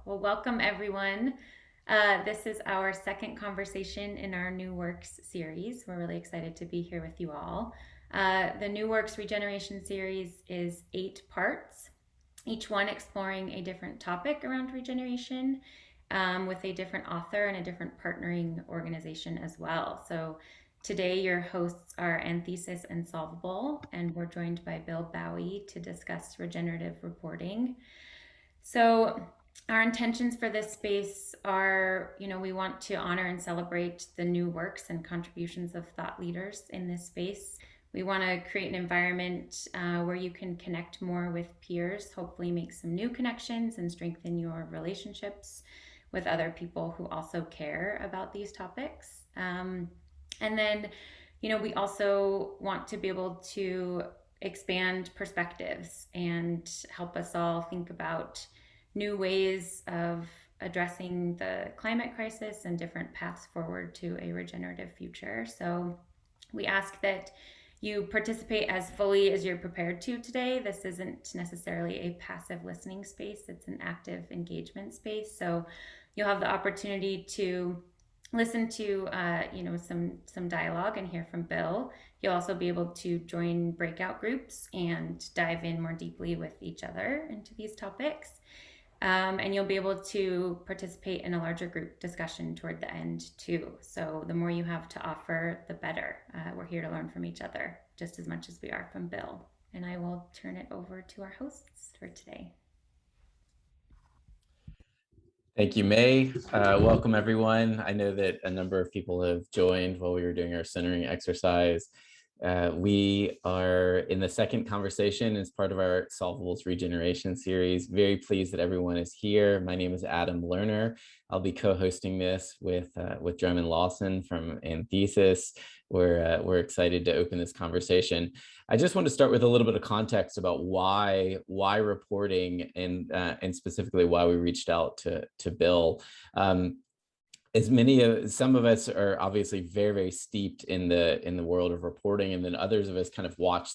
Well, welcome everyone. This is our second conversation in our New Works series. We're really excited to be here with you all. The New Works Regeneration series is 8 parts, each one exploring a different topic around regeneration with a different author and a different partnering organization as well. So today your hosts are Anthesis and Solvable, and we're joined by Bill Baue to discuss regenerative reporting. So our intentions for this space are, we want to honor and celebrate the new works and contributions of thought leaders in this space. We want to create an environment where you can connect more with peers, hopefully make some new connections and strengthen your relationships with other people who also care about these topics. And then, we also want to be able to expand perspectives and help us all think about new ways of addressing the climate crisis and different paths forward to a regenerative future. So we ask that you participate as fully as you're prepared to today. This isn't necessarily a passive listening space, it's an active engagement space. So you'll have the opportunity to listen to some dialogue and hear from Bill. You'll also be able to join breakout groups and dive in more deeply with each other into these topics. And you'll be able to participate in a larger group discussion toward the end too. So the more you have to offer, the better. We're here to learn from each other just as much as we are from Bill. And I will turn it over to our hosts for today. Thank you, May. Welcome, everyone. I know that a number of people have joined while we were doing our centering exercise. We are in the second conversation as part of our Solvable's Regeneration series. Very pleased that everyone is here. My name is Adam Lerner. I'll be co-hosting this with Drummond Lawson from Anthesis. We're excited to open this conversation. I just want to start with a little bit of context about why reporting and specifically why we reached out to Bill. Some of us are obviously very, very steeped in the world of reporting, and then others of us kind of watch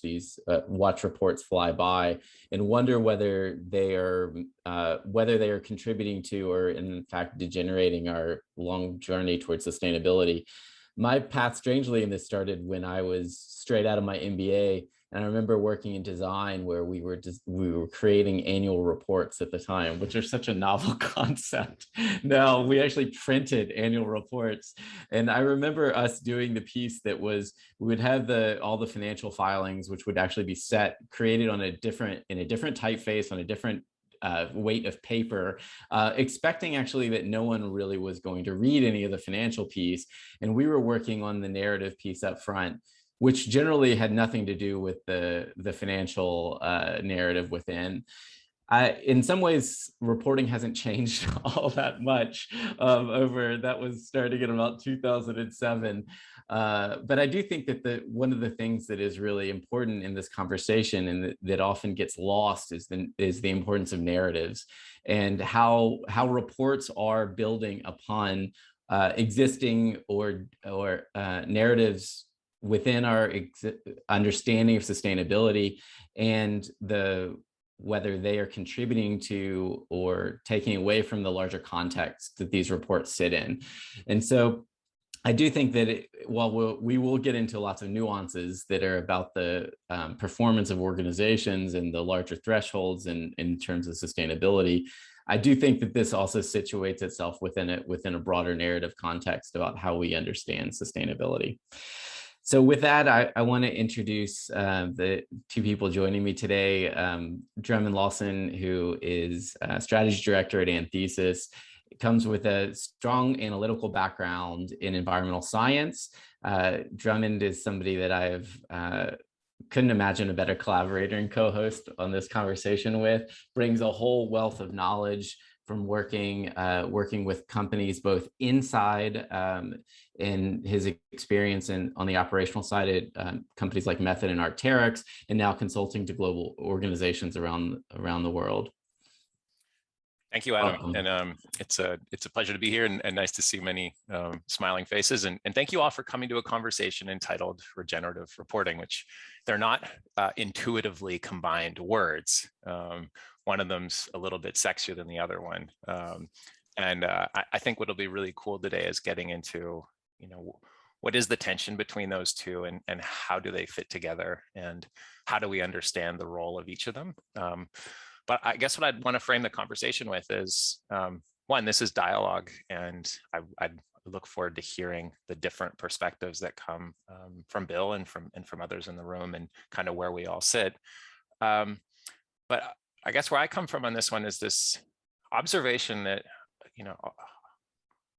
reports fly by and wonder whether they are contributing to or in fact degenerating our long journey towards sustainability. My path, strangely, in this started when I was straight out of my MBA. And I remember working in design where we were creating annual reports at the time, which are such a novel concept. Now we actually printed annual reports. And I remember us doing the piece that was, we would have all the financial filings, which would actually be created in a different typeface on a different weight of paper, expecting actually that no one really was going to read any of the financial piece. And we were working on the narrative piece up front, which generally had nothing to do with the financial narrative within. In some ways, reporting hasn't changed all that much that was starting in about 2007. But I do think that one of the things that is really important in this conversation and that often gets lost is the importance of narratives and how reports are building upon existing or narratives within our understanding of sustainability and whether they are contributing to or taking away from the larger context that these reports sit in. And so I do think that while we will get into lots of nuances that are about the performance of organizations and the larger thresholds in terms of sustainability, I do think that this also situates itself within a broader narrative context about how we understand sustainability. So with that, I want to introduce the two people joining me today. Drummond Lawson, who is strategy director at Anthesis, comes with a strong analytical background in environmental science. Drummond is somebody that couldn't imagine a better collaborator and co-host on this conversation with, brings a whole wealth of knowledge from working with companies both inside in his experience on the operational side at companies like Method and Arc'teryx, and now consulting to global organizations around the world. Thank you, Adam. Welcome. And it's a pleasure to be here, and nice to see many smiling faces. And thank you all for coming to a conversation entitled Regenerative Reporting, which they're not intuitively combined words. One of them's a little bit sexier than the other one. I think what'll be really cool today is getting into, what is the tension between those two, and how do they fit together, and how do we understand the role of each of them? But I guess what I'd want to frame the conversation with is, one, this is dialogue, and I'd look forward to hearing the different perspectives that come from Bill and from others in the room, and kind of where we all sit. But I guess where I come from on this one is this observation that,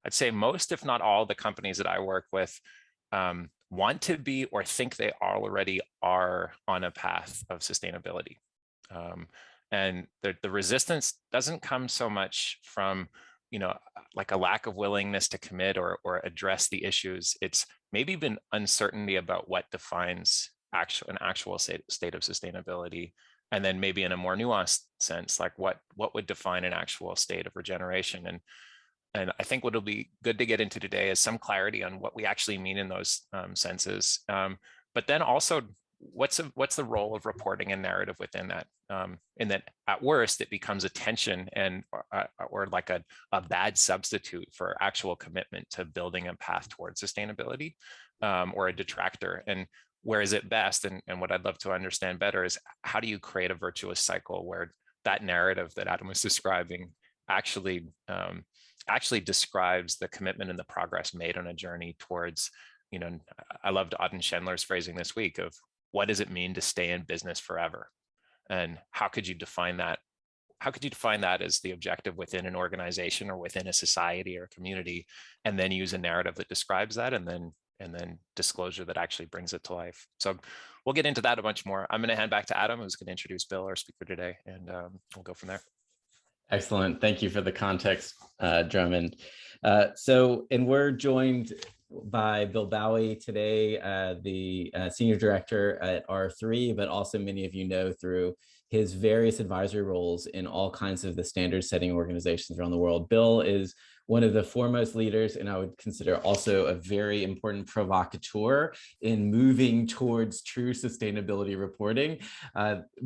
I'd say most, if not all, the companies that I work with want to be, or think they already are, on a path of sustainability. And the resistance doesn't come so much from, like a lack of willingness to commit or address the issues. It's maybe been uncertainty about what defines an actual state of sustainability. And then maybe in a more nuanced sense, like what would define an actual state of regeneration. And I think what'll be good to get into today is some clarity on what we actually mean in those senses. But then also, what's the role of reporting and narrative within that? In that, at worst, it becomes a tension or like a bad substitute for actual commitment to building a path towards sustainability, or a detractor. And where is it best? And what I'd love to understand better is, how do you create a virtuous cycle where that narrative that Adam was describing actually describes the commitment and the progress made on a journey towards, I loved Auden Schendler's phrasing this week of, what does it mean to stay in business forever? And how could you define that? How could you define that as the objective within an organization or within a society or a community, and then use a narrative that describes that, and then disclosure that actually brings it to life? So we'll get into that a bunch more. I'm going to hand back to Adam, who's going to introduce Bill, our speaker today, and we'll go from there. Excellent. Thank you for the context, Drummond. And we're joined by Bill Baue today, the Senior Director at R3, but also many of you know through his various advisory roles in all kinds of the standard setting organizations around the world. Bill is one of the foremost leaders, and I would consider also a very important provocateur in moving towards true sustainability reporting.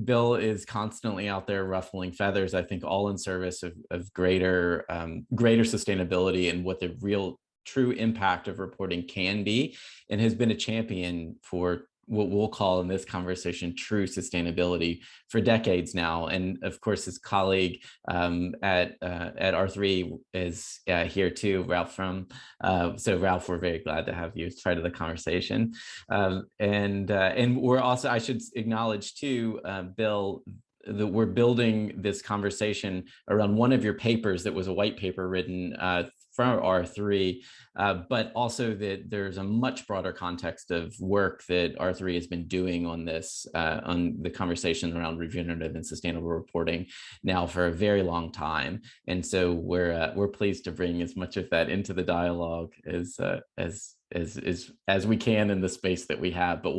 Bill is constantly out there ruffling feathers, I think, all in service of greater sustainability and what the real true impact of reporting can be, and has been a champion for what we'll call in this conversation true sustainability for decades now. And of course, his colleague at R3 is here too, Ralph from. So Ralph, we're very glad to have you as part of the conversation. And we're also, I should acknowledge too, Bill, that we're building this conversation around one of your papers that was a white paper written from R3, but also that there's a much broader context of work that R3 has been doing on this, on the conversation around regenerative and sustainable reporting now for a very long time. And so we're pleased to bring as much of that into the dialogue as we can in the space that we have. But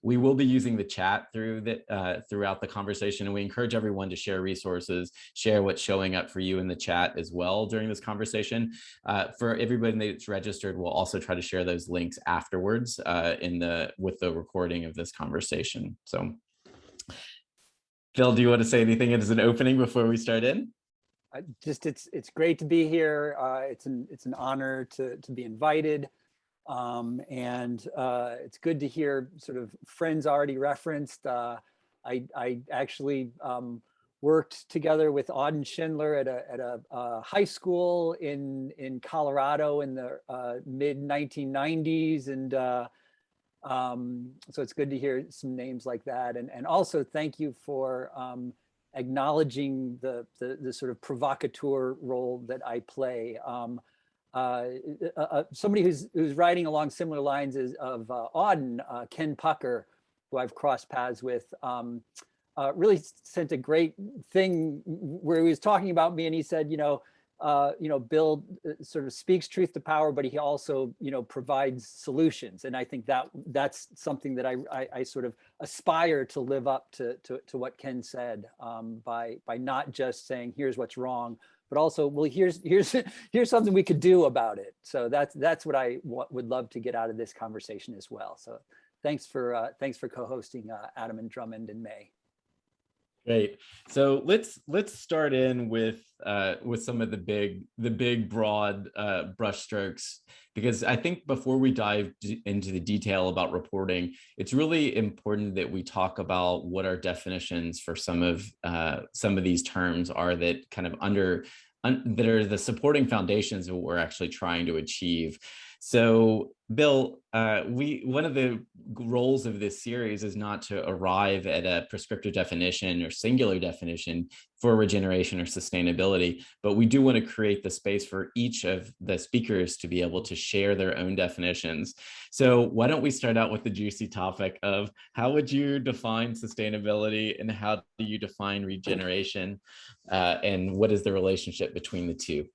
we will be using the chat throughout the conversation, and we encourage everyone to share resources, share what's showing up for you in the chat as well during this conversation. For everybody that's registered, we'll also try to share those links afterwards with the recording of this conversation. So, Phil, do you want to say anything as an opening before we start in? It's great to be here. It's an honor to be invited. And it's good to hear sort of friends already referenced. I actually worked together with Auden Schendler at a high school in Colorado in the mid 1990s, and so it's good to hear some names like that. And also thank you for acknowledging the sort of provocateur role that I play. Somebody who's writing along similar lines of Auden, Ken Pucker, who I've crossed paths with, really sent a great thing where he was talking about me, and he said, Bill sort of speaks truth to power, but he also, provides solutions. And I think that's something that I sort of aspire to live up to what Ken said, by not just saying, here's what's wrong, but also, well, here's something we could do about it. So that's what I would love to get out of this conversation as well. So thanks for co-hosting, Adam and Drummond and May. Great. So let's start in with some of the big broad brushstrokes, because I think before we dive into the detail about reporting, it's really important that we talk about what our definitions for some of these terms are, that kind of that are the supporting foundations of what we're actually trying to achieve. So, Bill, one of the roles of this series is not to arrive at a prescriptive definition or singular definition for regeneration or sustainability, but we do want to create the space for each of the speakers to be able to share their own definitions. So why don't we start out with the juicy topic of how would you define sustainability, and how do you define regeneration, and what is the relationship between the two?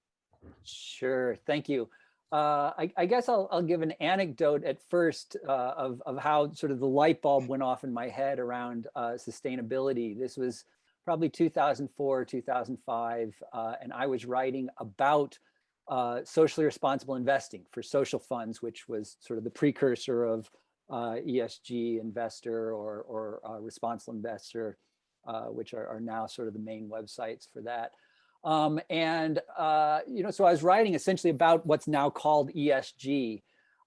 Sure, thank you. I guess I'll give an anecdote at first of how sort of the light bulb went off in my head around sustainability. This was probably 2004, 2005, and I was writing about socially responsible investing for social funds, which was sort of the precursor of ESG investor or responsible investor, which are now sort of the main websites for that. So I was writing essentially about what's now called ESG,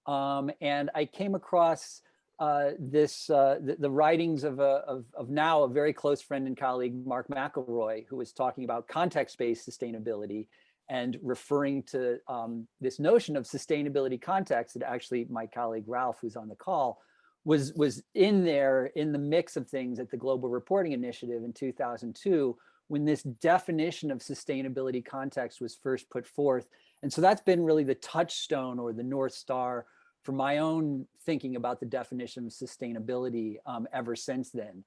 and I came across the writings of now a very close friend and colleague, Mark McElroy, who was talking about context-based sustainability and referring to this notion of sustainability context that actually my colleague Ralph, who's on the call, was in there in the mix of things at the Global Reporting Initiative in 2002, when this definition of sustainability context was first put forth. And so that's been really the touchstone or the North Star for my own thinking about the definition of sustainability ever since then.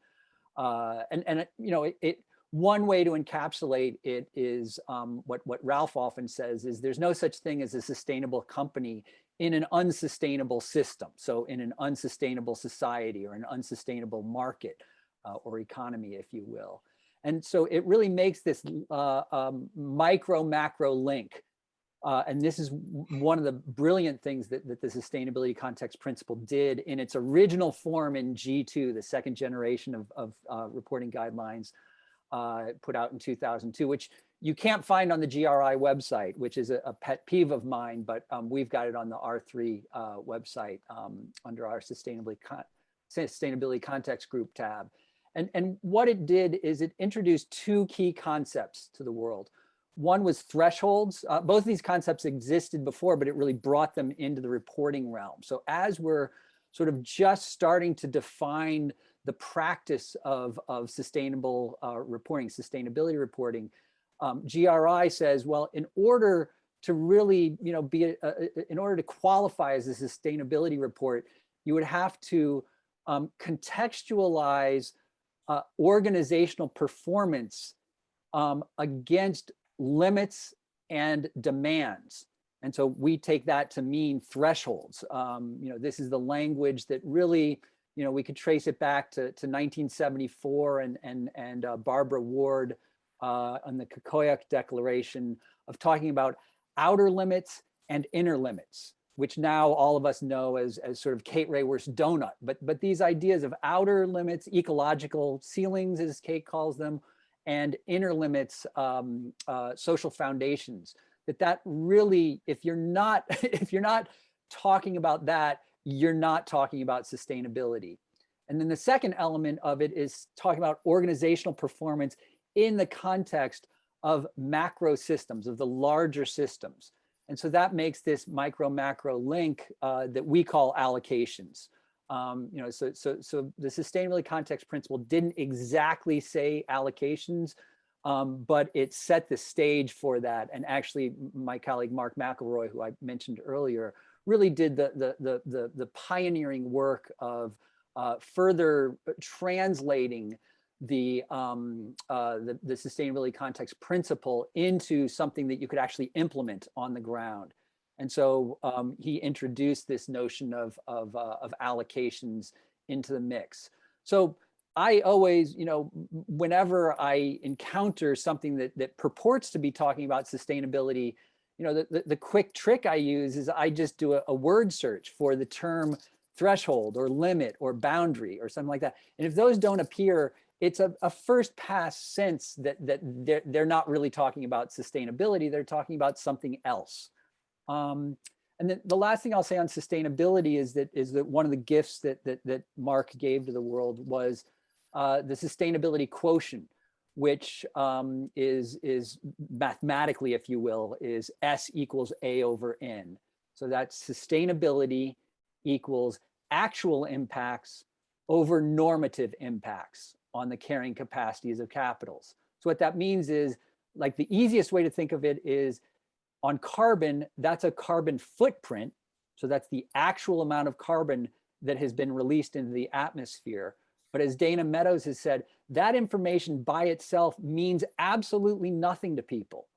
One way to encapsulate it is what Ralph often says is there's no such thing as a sustainable company in an unsustainable system. So in an unsustainable society or an unsustainable market or economy, if you will. And so it really makes this micro macro link. And this is one of the brilliant things that the sustainability context principle did in its original form in G2, the second generation of reporting guidelines put out in 2002, which you can't find on the GRI website, which is a pet peeve of mine, but we've got it on the R3 website under our sustainability context group tab. And what it did is it introduced two key concepts to the world. One was thresholds. Both of these concepts existed before, but it really brought them into the reporting realm. So as we're sort of just starting to define the practice of sustainable reporting, sustainability reporting, GRI says, well, in order to really, in order to qualify as a sustainability report, you would have to contextualize organizational performance against limits and demands. And so we take that to mean thresholds. This is the language that really, we could trace it back to 1974 and Barbara Ward on the Kekoyak Declaration of talking about outer limits and inner limits, which now all of us know as sort of Kate Raworth's donut. But these ideas of outer limits, ecological ceilings, as Kate calls them, and inner limits, social foundations, that really, if you're not talking about that, you're not talking about sustainability. And then the second element of it is talking about organizational performance in the context of macro systems, of the larger systems. And so that makes this micro macro link that we call allocations. So the sustainability context principle didn't exactly say allocations, but it set the stage for that. And actually, my colleague Mark McElroy, who I mentioned earlier, really did the pioneering work of further translating the sustainability context principle into something that you could actually implement on the ground. And so he introduced this notion of allocations into the mix. So I always, whenever I encounter something that purports to be talking about sustainability, the quick trick I use is I just do a word search for the term threshold or limit or boundary or something like that. And if those don't appear, it's a first pass sense that they're not really talking about sustainability, they're talking about something else. And then the last thing I'll say on sustainability is that one of the gifts that Mark gave to the world was the sustainability quotient, which is mathematically, if you will, is S equals A over N. So that's sustainability equals actual impacts over normative impacts on the carrying capacities of capitals. So what that means is, like, the easiest way to think of it is on carbon, that's a carbon footprint. So that's the actual amount of carbon that has been released into the atmosphere. But as Dana Meadows has said, that information by itself means absolutely nothing to people.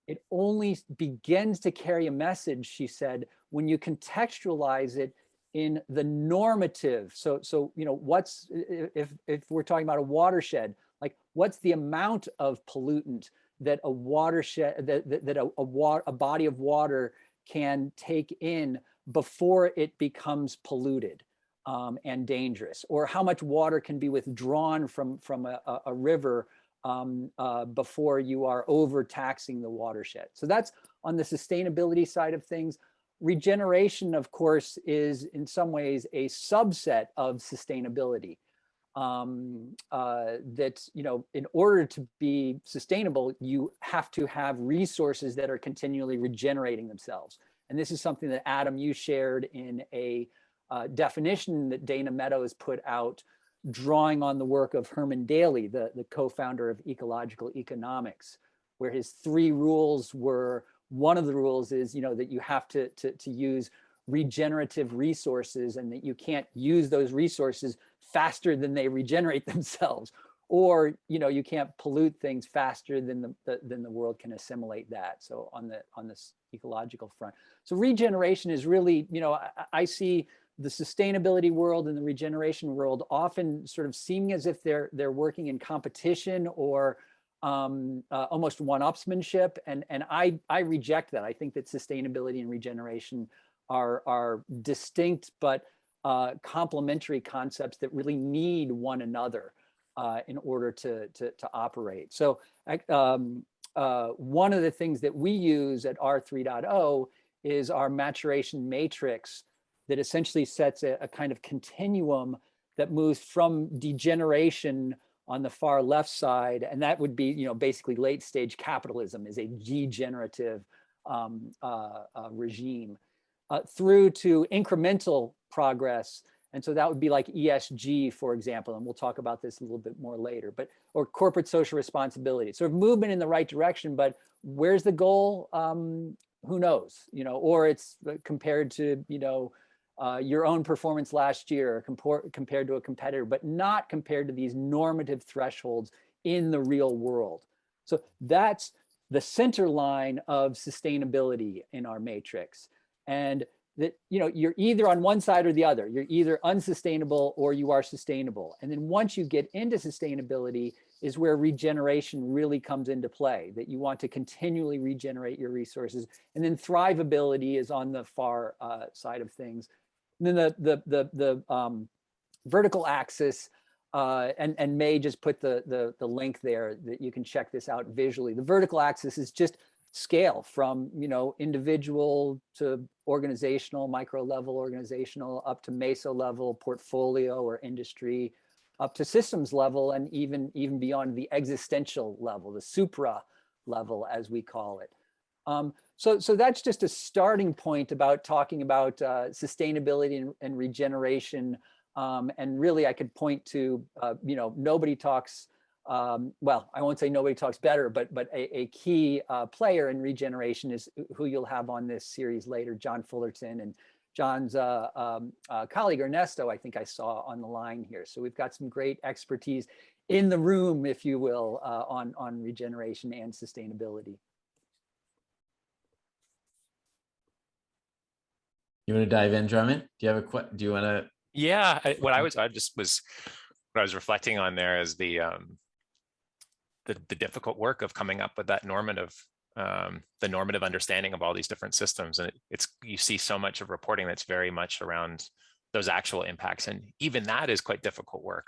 It only begins to carry a message, she said, when you contextualize it in the normative. So what's, if we're talking about a watershed, like, what's the amount of pollutant that a watershed, that a body of water can take in before it becomes polluted and dangerous, or how much water can be withdrawn from a river before you are overtaxing the watershed. So that's on the sustainability side of things. Regeneration, of course, is in some ways a subset of sustainability. That, in order to be sustainable, you have to have resources that are continually regenerating themselves. And this is something that, Adam, you shared in a definition that Dana Meadows put out, drawing on the work of Herman Daly, the co-founder of ecological economics, where his 3 rules were, one of the rules is, that you have to use regenerative resources, and that you can't use those resources faster than they regenerate themselves, or you can't pollute things faster than the world can assimilate that. So on this ecological front, so regeneration is really, I see the sustainability world and the regeneration world often sort of seeming as if they're working in competition or almost one-upsmanship, and I reject that. I think that sustainability and regeneration are distinct but complementary concepts that really need one another in order to operate. So one of the things that we use at R3.0 is our maturation matrix that essentially sets a kind of continuum that moves from degeneration on the far left side, and that would be, basically late stage capitalism is a degenerative regime, through to incremental progress. And so that would be like ESG, for example, and we'll talk about this a little bit more later, or corporate social responsibility. Sort of movement in the right direction, but where's the goal? Who knows, or it's compared to, your own performance last year, compared to a competitor, but not compared to these normative thresholds in the real world. So that's the center line of sustainability in our matrix. And that, you're either on one side or the other. You're either unsustainable or you are sustainable. And then once you get into sustainability is where regeneration really comes into play, that you want to continually regenerate your resources. And then thrivability is on the far side of things. And then the vertical axis, and May just put the link there that you can check this out visually. The vertical axis is just scale from, individual to organizational, micro level organizational, up to meso level, portfolio or industry, up to systems level, and even beyond the existential level, the supra level, as we call it. So that's just a starting point about talking about sustainability and regeneration. And really, I could point to, nobody talks, well, I won't say nobody talks better, but a key player in regeneration is who you'll have on this series later, John Fullerton, and John's colleague Ernesto, I think I saw on the line here. So we've got some great expertise in the room, if you will, on regeneration and sustainability. You want to dive in, Drummond? Do you have do you want to? Yeah, what I was reflecting on there is the difficult work of coming up with that normative, the normative understanding of all these different systems. And you see so much of reporting that's very much around those actual impacts. And even that is quite difficult work,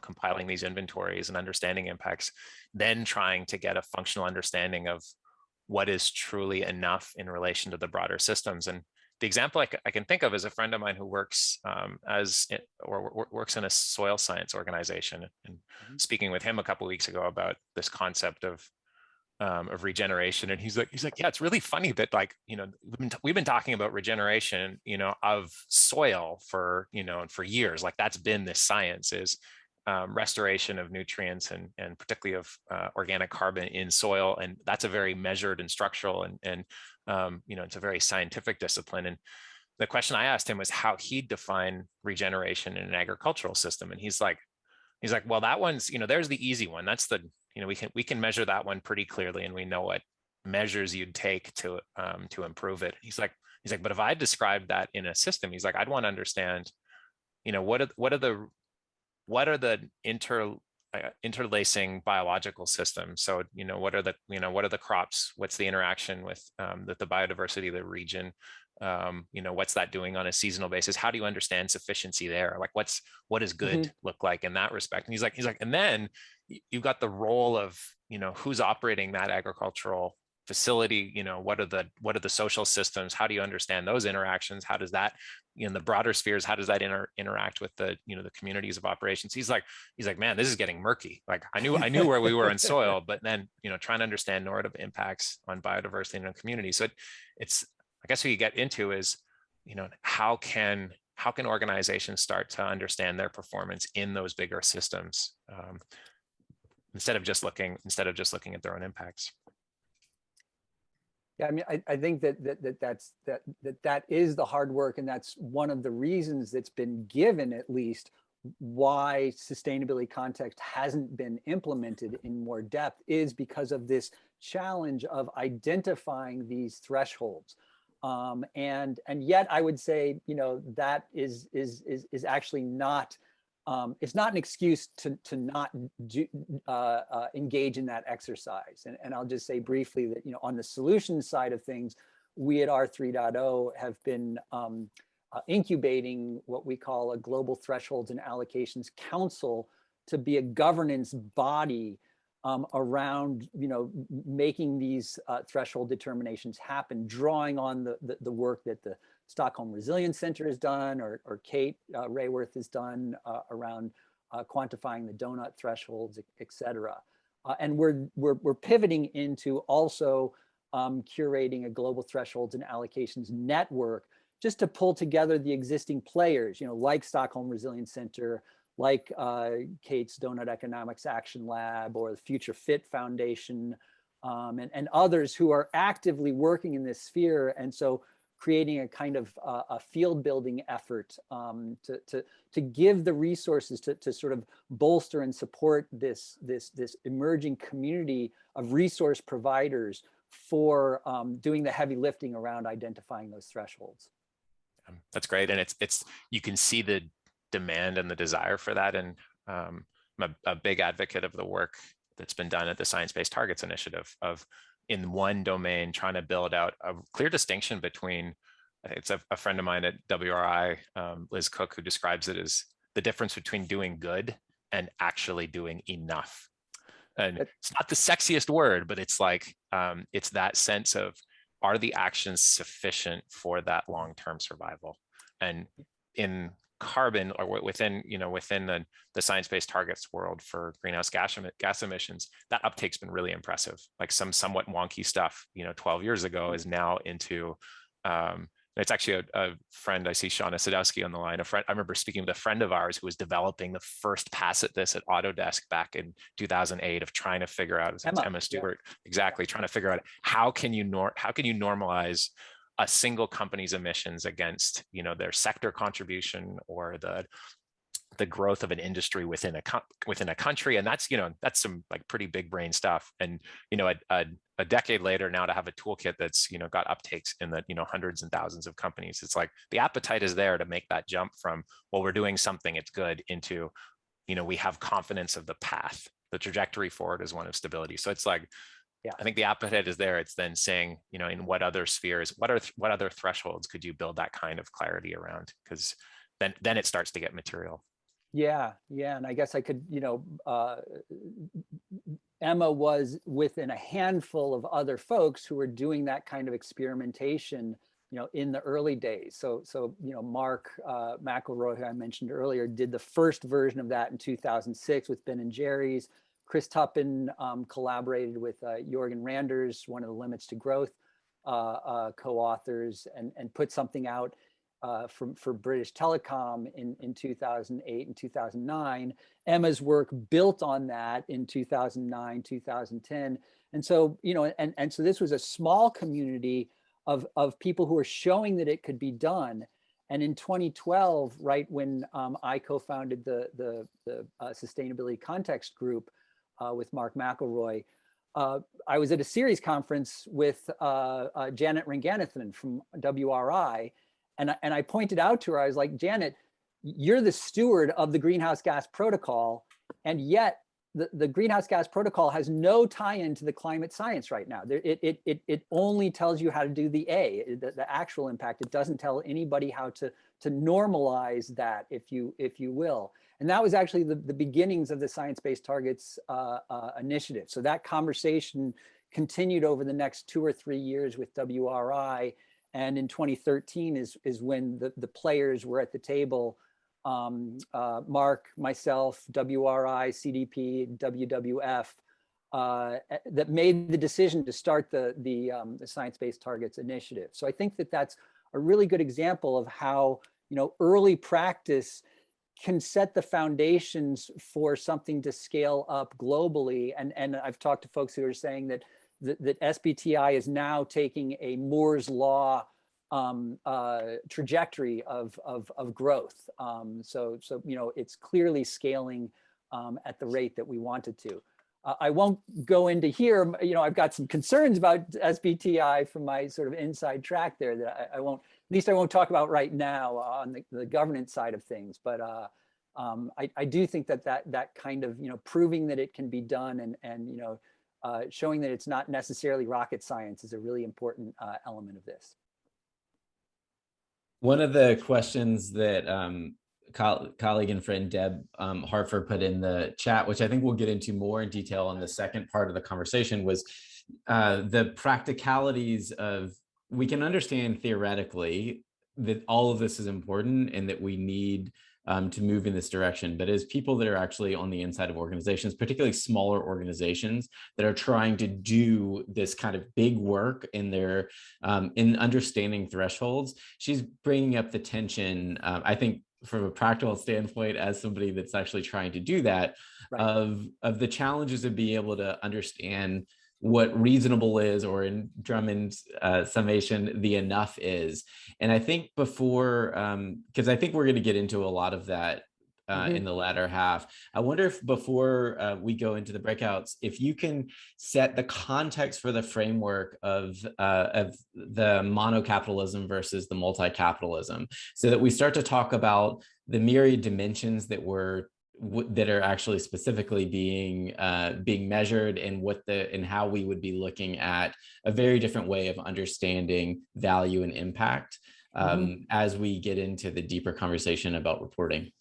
compiling these inventories and understanding impacts, then trying to get a functional understanding of what is truly enough in relation to the broader systems. And the example I can think of is a friend of mine who works works in a soil science organization, and speaking with him a couple of weeks ago about this concept of regeneration, and he's like, yeah, it's really funny that we've been talking about regeneration, of soil for years. Like that's been this science is restoration of nutrients and particularly of organic carbon in soil, and that's a very measured and structural and it's a very scientific discipline. And the question I asked him was how he'd define regeneration in an agricultural system, and he's like, well, that one's there's the easy one. That's the we can measure that one pretty clearly, and we know what measures you'd take to improve it. He's like, but if I described that in a system, he's like, I'd want to understand, what are the interlacing biological systems. So, what are the crops? What's the interaction with the biodiversity of the region? What's that doing on a seasonal basis? How do you understand sufficiency there? Like what does good look like in that respect? And he's like, and then you've got the role of, who's operating that agricultural facility, what are the social systems? How do you understand those interactions? How does that, in the broader spheres, how does that interact with the, the communities of operations? He's like, man, this is getting murky. Like I knew where we were in soil, but then, trying to understand normative impacts on biodiversity in a community. So it's, I guess what you get into is, how can organizations start to understand their performance in those bigger systems, instead of just looking at their own impacts. Yeah, I mean, I think that is the hard work, and that's one of the reasons that's been given, at least, why sustainability context hasn't been implemented in more depth, is because of this challenge of identifying these thresholds. And yet I would say, that is actually not, it's not an excuse to not engage in that exercise. And I'll just say briefly that, on the solutions side of things, we at R3.0 have been incubating what we call a Global Thresholds and Allocations Council to be a governance body around, making these threshold determinations happen, drawing on the work that the Stockholm Resilience Center has done, or Kate Rayworth has done around quantifying the donut thresholds, et cetera. And we're pivoting into also curating a global thresholds and allocations network, just to pull together the existing players, like Stockholm Resilience Center, like Kate's Donut Economics Action Lab, or the Future Fit Foundation, and others who are actively working in this sphere. And so creating a kind of a field building effort to give the resources to sort of bolster and support this emerging community of resource providers for doing the heavy lifting around identifying those thresholds. That's great. And it's you can see the demand and the desire for that. And I'm a big advocate of the work that's been done at the Science Based Targets Initiative of, in one domain, trying to build out a clear distinction between, it's a friend of mine at WRI, Liz Cook, who describes it as the difference between doing good and actually doing enough. And it's not the sexiest word, but it's like, it's that sense of, are the actions sufficient for that long-term survival? And in carbon, or within the science-based targets world for greenhouse gas emissions, that uptake's been really impressive. Like some somewhat wonky stuff 12 years ago is now into it's actually a friend, I see Shauna Sadowski on the line, I remember speaking with a friend of ours who was developing the first pass at this at Autodesk back in 2008, of trying to figure out, Emma Stewart, yeah. Exactly, trying to figure out how can you normalize a single company's emissions against their sector contribution, or the the growth of an industry within a country, and that's that's some like pretty big brain stuff. And a decade later now to have a toolkit that's got uptakes in the hundreds and thousands of companies, it's like the appetite is there to make that jump from, well, we're doing something, it's good, into we have confidence of the path. The trajectory forward is one of stability. So it's like, Yeah. I think the appetite is there. It's then saying, in what other spheres, what other thresholds could you build that kind of clarity around? Because then it starts to get material. Yeah, and I guess I could, Emma was within a handful of other folks who were doing that kind of experimentation, in the early days. So Mark McElroy, who I mentioned earlier, did the first version of that in 2006 with Ben and Jerry's. Chris Tuppen collaborated with Jorgen Randers, one of the Limits to Growth co-authors, and put something out for British Telecom in 2008 and 2009. Emma's work built on that in 2009, 2010. And so, and so this was a small community of people who were showing that it could be done. And in 2012, right when I co-founded the Sustainability Context Group with Mark McElroy, I was at a series conference with Janet Ranganathan from WRI. And I pointed out to her, I was like, Janet, you're the steward of the Greenhouse Gas Protocol, and yet the Greenhouse Gas Protocol has no tie-in to the climate science right now. It only tells you how to do the actual impact. It doesn't tell anybody how to normalize that, if you will. And that was actually the beginnings of the Science-Based Targets initiative. So that conversation continued over the next 2 or 3 years with WRI. And in 2013 is when the players were at the table, Mark, myself, WRI, CDP, WWF, that made the decision to start the Science-Based Targets initiative. So I think that that's a really good example of how early practice can set the foundations for something to scale up globally. And I've talked to folks who are saying that SBTI is now taking a Moore's Law trajectory of growth. So it's clearly scaling at the rate that we want it to. I won't go into here. I've got some concerns about SBTI from my sort of inside track there that I won't talk about right now on the governance side of things. But I do think that kind of proving that it can be done and showing that it's not necessarily rocket science is a really important element of this. One of the questions that colleague and friend Deb Hartford put in the chat, which I think we'll get into more in detail in the second part of the conversation, was the practicalities of, we can understand theoretically that all of this is important and that we need to move in this direction. But as people that are actually on the inside of organizations, particularly smaller organizations that are trying to do this kind of big work in their in understanding thresholds, she's bringing up the tension, I think, from a practical standpoint, as somebody that's actually trying to do that, right, of the challenges of being able to understand what reasonable is, or in Drummond's summation, the enough is. And I think before, because I think we're going to get into a lot of that in the latter half, I wonder if before we go into the breakouts, if you can set the context for the framework of the monocapitalism versus the multicapitalism, so that we start to talk about the myriad dimensions that are actually specifically being measured, and how we would be looking at a very different way of understanding value and impact as we get into the deeper conversation about reporting.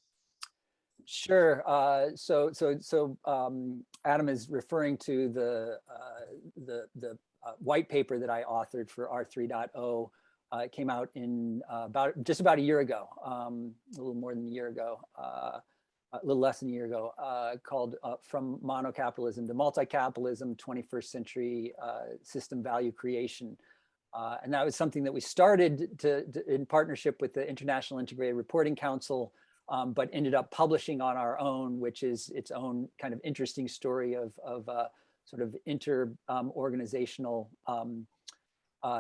Sure. So Adam is referring to the white paper that I authored for R3.0. It came out in just about a year ago, a little more than a year ago. A little less than a year ago, called From Monocapitalism to Multicapitalism, 21st Century System Value Creation. And that was something that we started in partnership with the International Integrated Reporting Council, but ended up publishing on our own, which is its own kind of interesting story of sort of inter-organizational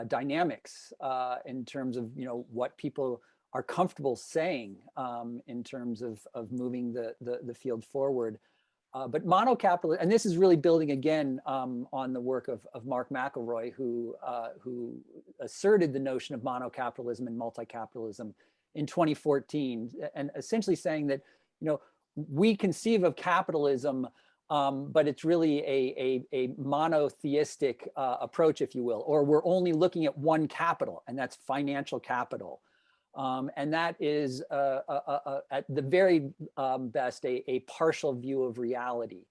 dynamics in terms of what people are comfortable saying in terms of moving the field forward. But monocapital, and this is really building again on the work of Mark McElroy, who asserted the notion of monocapitalism and multicapitalism in 2014, and essentially saying that, you know, we conceive of capitalism, but it's really a monotheistic approach, if you will, or we're only looking at one capital, and that's financial capital. And that is, at the very best, a partial view of reality.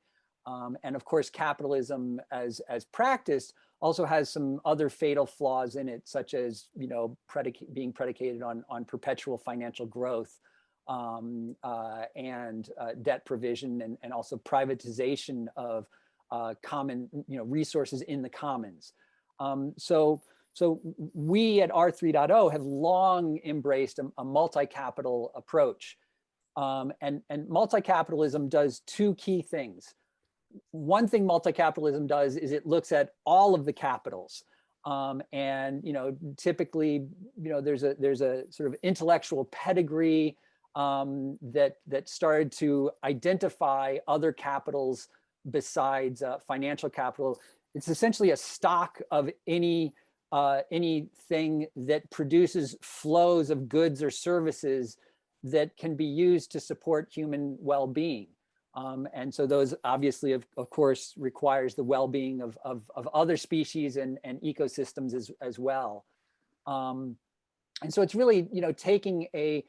And of course, capitalism as practiced also has some other fatal flaws in it, such as, you know, being predicated on perpetual financial growth, and debt provision, and also privatization of common, you know, resources in the commons. So we at R3.0 have long embraced a multi-capital approach. And multi-capitalism does two key things. One thing multi-capitalism does is it looks at all of the capitals. And, you know, typically, you know, there's a sort of intellectual pedigree that started to identify other capitals besides financial capital. It's essentially a stock of anything that produces flows of goods or services that can be used to support human well-being. And so those obviously, of course, requires the well-being of other species and ecosystems as well. And so it's really, you know, taking a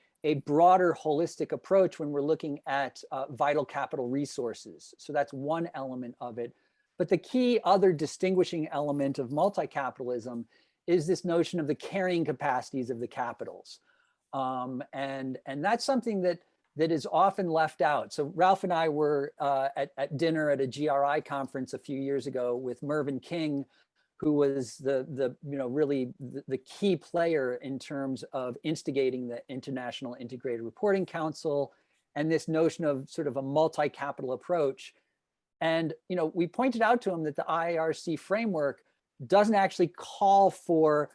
broader holistic approach when we're looking at vital capital resources. So that's one element of it. But the key other distinguishing element of multi-capitalism is this notion of the carrying capacities of the capitals. And that's something that is often left out. So Ralph and I were at dinner at a GRI conference a few years ago with Mervyn King, who was the you know, really the key player in terms of instigating the International Integrated Reporting Council and this notion of sort of a multi-capital approach. And, you know, we pointed out to him that the IARC framework doesn't actually call for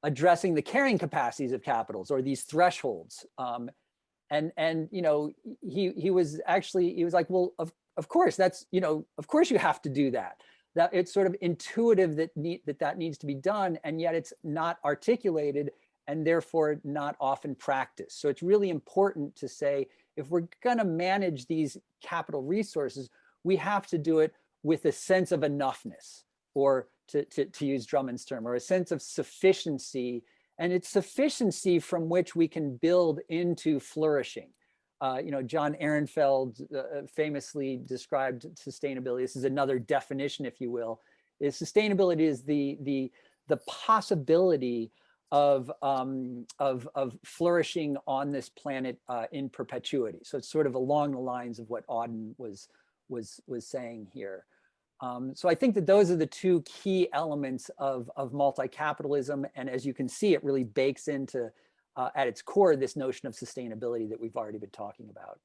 addressing the carrying capacities of capitals or these thresholds. And you know, he was like, well, of course, that's, you know, of course you have to do that. That it's sort of intuitive that needs to be done, and yet it's not articulated and therefore not often practiced. So it's really important to say, if we're going to manage these capital resources, we have to do it with a sense of enoughness, or to use Drummond's term, or a sense of sufficiency. And it's sufficiency from which we can build into flourishing. You know, John Ehrenfeld famously described sustainability. This is another definition, if you will. Is sustainability is the possibility of flourishing on this planet in perpetuity. So it's sort of along the lines of what Auden was saying here. So I think that those are the two key elements of multi-capitalism. And as you can see, it really bakes into, at its core, this notion of sustainability that we've already been talking about.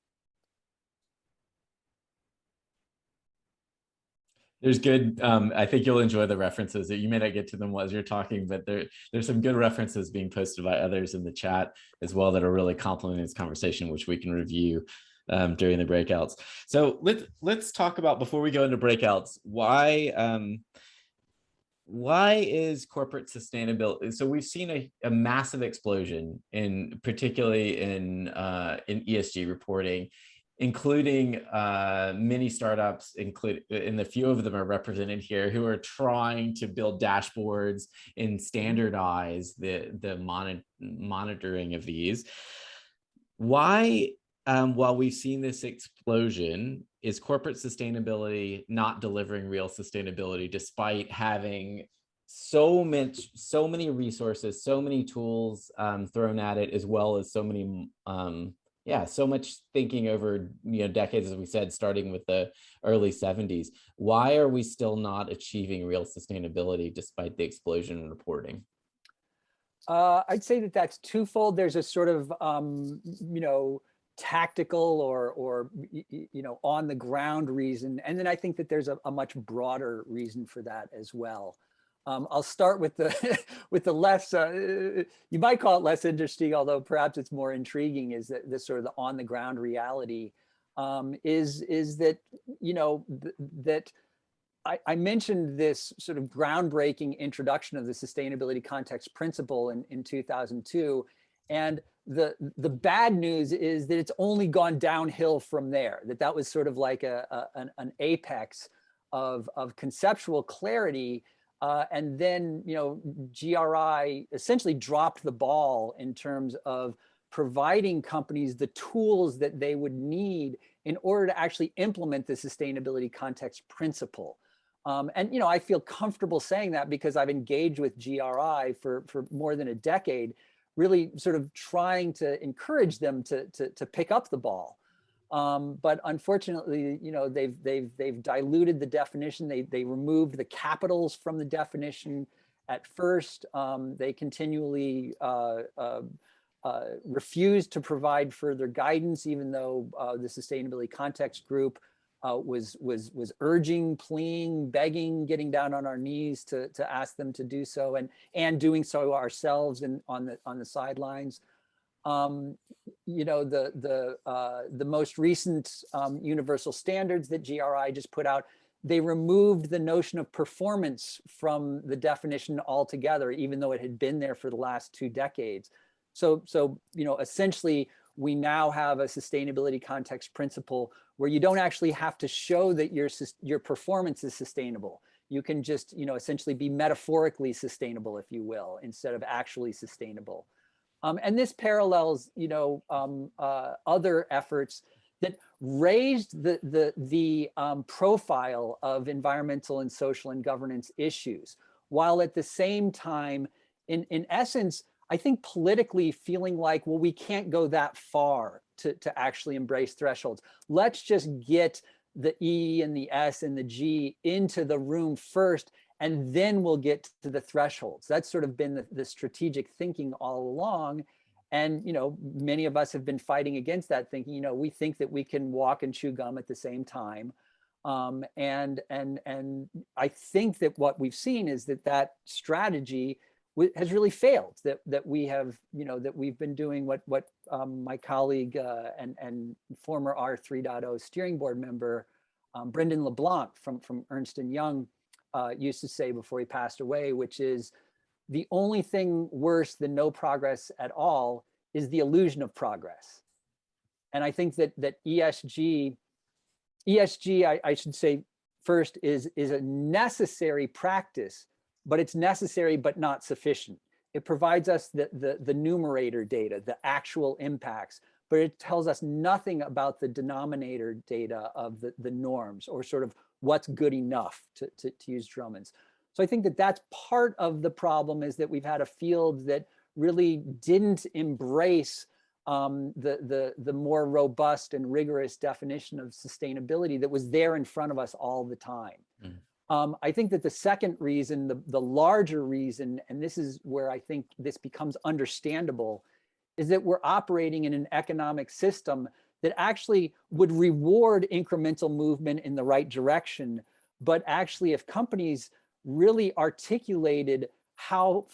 There's good, I think you'll enjoy the references. You may not get to them as you're talking, but there's some good references being posted by others in the chat as well that are really complementing this conversation, which we can review during the breakouts. So let's talk about, before we go into breakouts, why is corporate sustainability? So we've seen a massive explosion particularly in ESG reporting, including many startups, and a few of them are represented here, who are trying to build dashboards and standardize the monitoring of these. Why, while we've seen this explosion, is corporate sustainability not delivering real sustainability, despite having so many resources, so many tools thrown at it, as well as so many so much thinking over, you know, decades, as we said, starting with the early 70s. Why are we still not achieving real sustainability despite the explosion in reporting? I'd say that that's twofold. There's a sort of you know, tactical or you know, on the ground reason, and then I think that there's a much broader reason for that as well. I'll start with the with the less, you might call it less interesting, although perhaps it's more intriguing, is that this sort of the on the ground reality is that, you know, that I mentioned this sort of groundbreaking introduction of the sustainability context principle in 2002. And the bad news is that it's only gone downhill from there, that was sort of like an apex of conceptual clarity. And then, you know, GRI essentially dropped the ball in terms of providing companies the tools that they would need in order to actually implement the sustainability context principle. And, you know, I feel comfortable saying that because I've engaged with GRI for more than a decade, really sort of trying to encourage them to pick up the ball. But unfortunately, you know, they've diluted the definition. They removed the capitals from the definition at first. They continually refused to provide further guidance, even though the Sustainability Context Group was urging, pleading, begging, getting down on our knees to ask them to do so, and doing so ourselves on the sidelines. You know, the most recent universal standards that GRI just put out, they removed the notion of performance from the definition altogether, even though it had been there for the last 2 decades. So you know, essentially, we now have a sustainability context principle where you don't actually have to show that your performance is sustainable. You can just, you know, essentially be metaphorically sustainable, if you will, instead of actually sustainable. And this parallels, you know, other efforts that raised the profile of environmental and social and governance issues, while at the same time, in essence, I think politically feeling like, well, we can't go that far to actually embrace thresholds. Let's just get the E and the S and the G into the room first, and then we'll get to the thresholds. That's sort of been the strategic thinking all along. And, you know, many of us have been fighting against that thinking. You know, we think that we can walk and chew gum at the same time. And I think that what we've seen is that strategy has really failed, that we have, you know, that we've been doing what my colleague and former R3.0 steering board member, Brendan LeBlanc from Ernst & Young used to say before he passed away, which is, the only thing worse than no progress at all is the illusion of progress. And I think that ESG, I should say first, is a necessary practice, but it's necessary but not sufficient. It provides us the numerator data, the actual impacts, but it tells us nothing about the denominator data of the norms, or sort of what's good enough, to use Drummond's. So I think that that's part of the problem, is that we've had a field that really didn't embrace the more robust and rigorous definition of sustainability that was there in front of us all the time. I think that the second reason, the larger reason, and this is where I think this becomes understandable, is that we're operating in an economic system that actually would reward incremental movement in the right direction. But actually, if companies really articulated how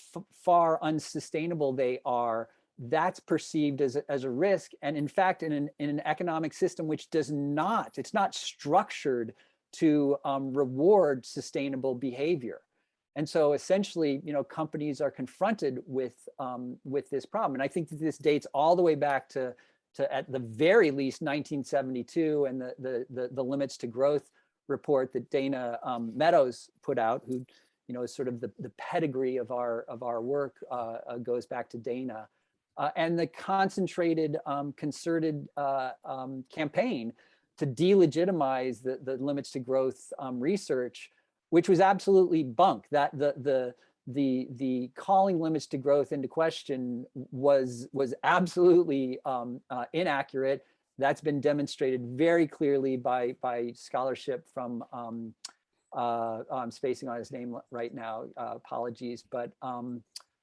far unsustainable they are, that's perceived as a risk. And in fact, in an economic system which does not, it's not structured to reward sustainable behavior. And so essentially, you know, companies are confronted with this problem. And I think that this dates all the way back to at the very least 1972 and the limits to growth report that Dana Meadows put out, who, you know, is sort of the pedigree of our work, goes back to Dana, and the concentrated, concerted campaign to delegitimize the limits to growth research, which was absolutely bunk. That the calling limits to growth into question was absolutely inaccurate. That's been demonstrated very clearly by scholarship from, I'm spacing on his name right now, apologies, but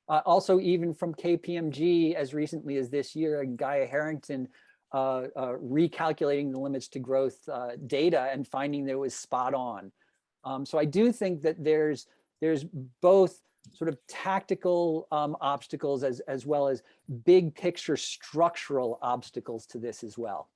also even from KPMG as recently as this year, and Gaia Harrington recalculating the limits to growth data and finding that it was spot on. So I do think that there's there's both sort of tactical obstacles as well as big picture structural obstacles to this as well.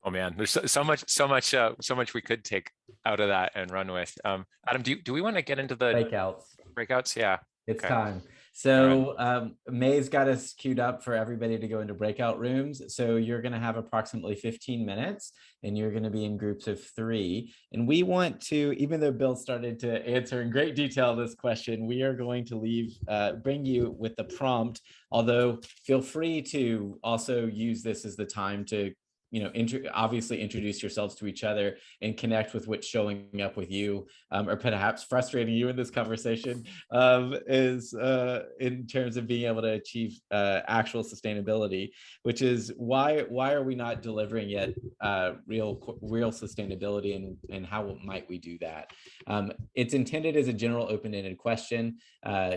Oh man, there's so much we could take out of that and run with. Adam, do we want to get into the breakouts? Yeah. It's okay. time. So May's got us queued up for everybody to go into breakout rooms. So you're going to have approximately 15 minutes and you're going to be in groups of 3. And we want to, even though Bill started to answer in great detail this question, we are going to bring you with the prompt, although feel free to also use this as the time to obviously introduce yourselves to each other and connect with what's showing up with you, or perhaps frustrating you in this conversation, is in terms of being able to achieve actual sustainability, which is why are we not delivering yet real sustainability, and how might we do that? It's intended as a general open-ended question.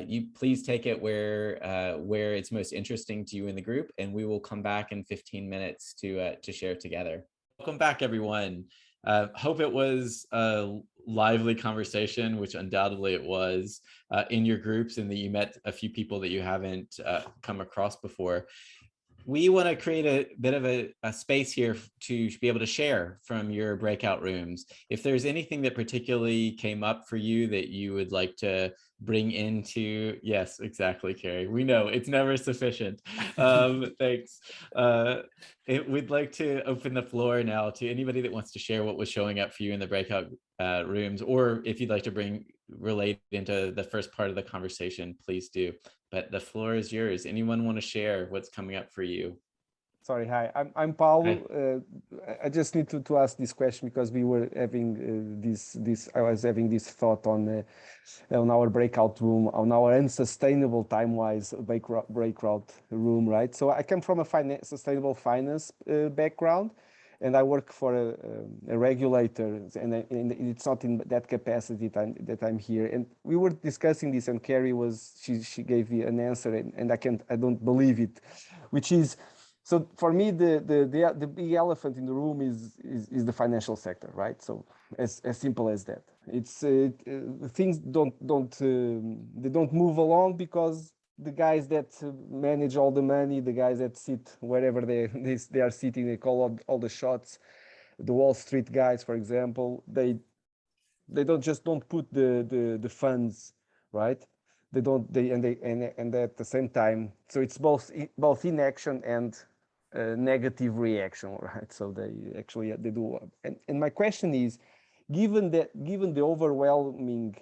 You please take it where it's most interesting to you in the group, and we will come back in 15 minutes to share together. Welcome back, everyone. Hope it was a lively conversation, which undoubtedly it was, in your groups, and that you met a few people that you haven't come across before. We want to create a bit of a space here to be able to share from your breakout rooms. If there's anything that particularly came up for you that you would like to bring into, yes, exactly, Carrie. We know it's never sufficient. Thanks. We'd like to open the floor now to anybody that wants to share what was showing up for you in the breakout rooms, or if you'd like to relate into the first part of the conversation, please do. But the floor is yours. Anyone want to share what's coming up for you? Sorry, hi, I'm Paulo. I just need to ask this question because we were having I was having this thought on our breakout room, on our unsustainable time-wise breakout room, right? So I come from a sustainable finance background, and I work for a regulator, and it's not in that capacity that I'm here. And we were discussing this, and Carrie she gave me an answer, and I don't believe it, which is, so for me, the big elephant in the room is the financial sector, right? So as simple as that. It's things don't move along because the guys that manage all the money, the guys that sit wherever they are sitting, they call all the shots. The Wall Street guys, for example, they don't put the funds, right? And at the same time, so it's both inaction and negative reaction, right? So they do. And my question is, given the overwhelming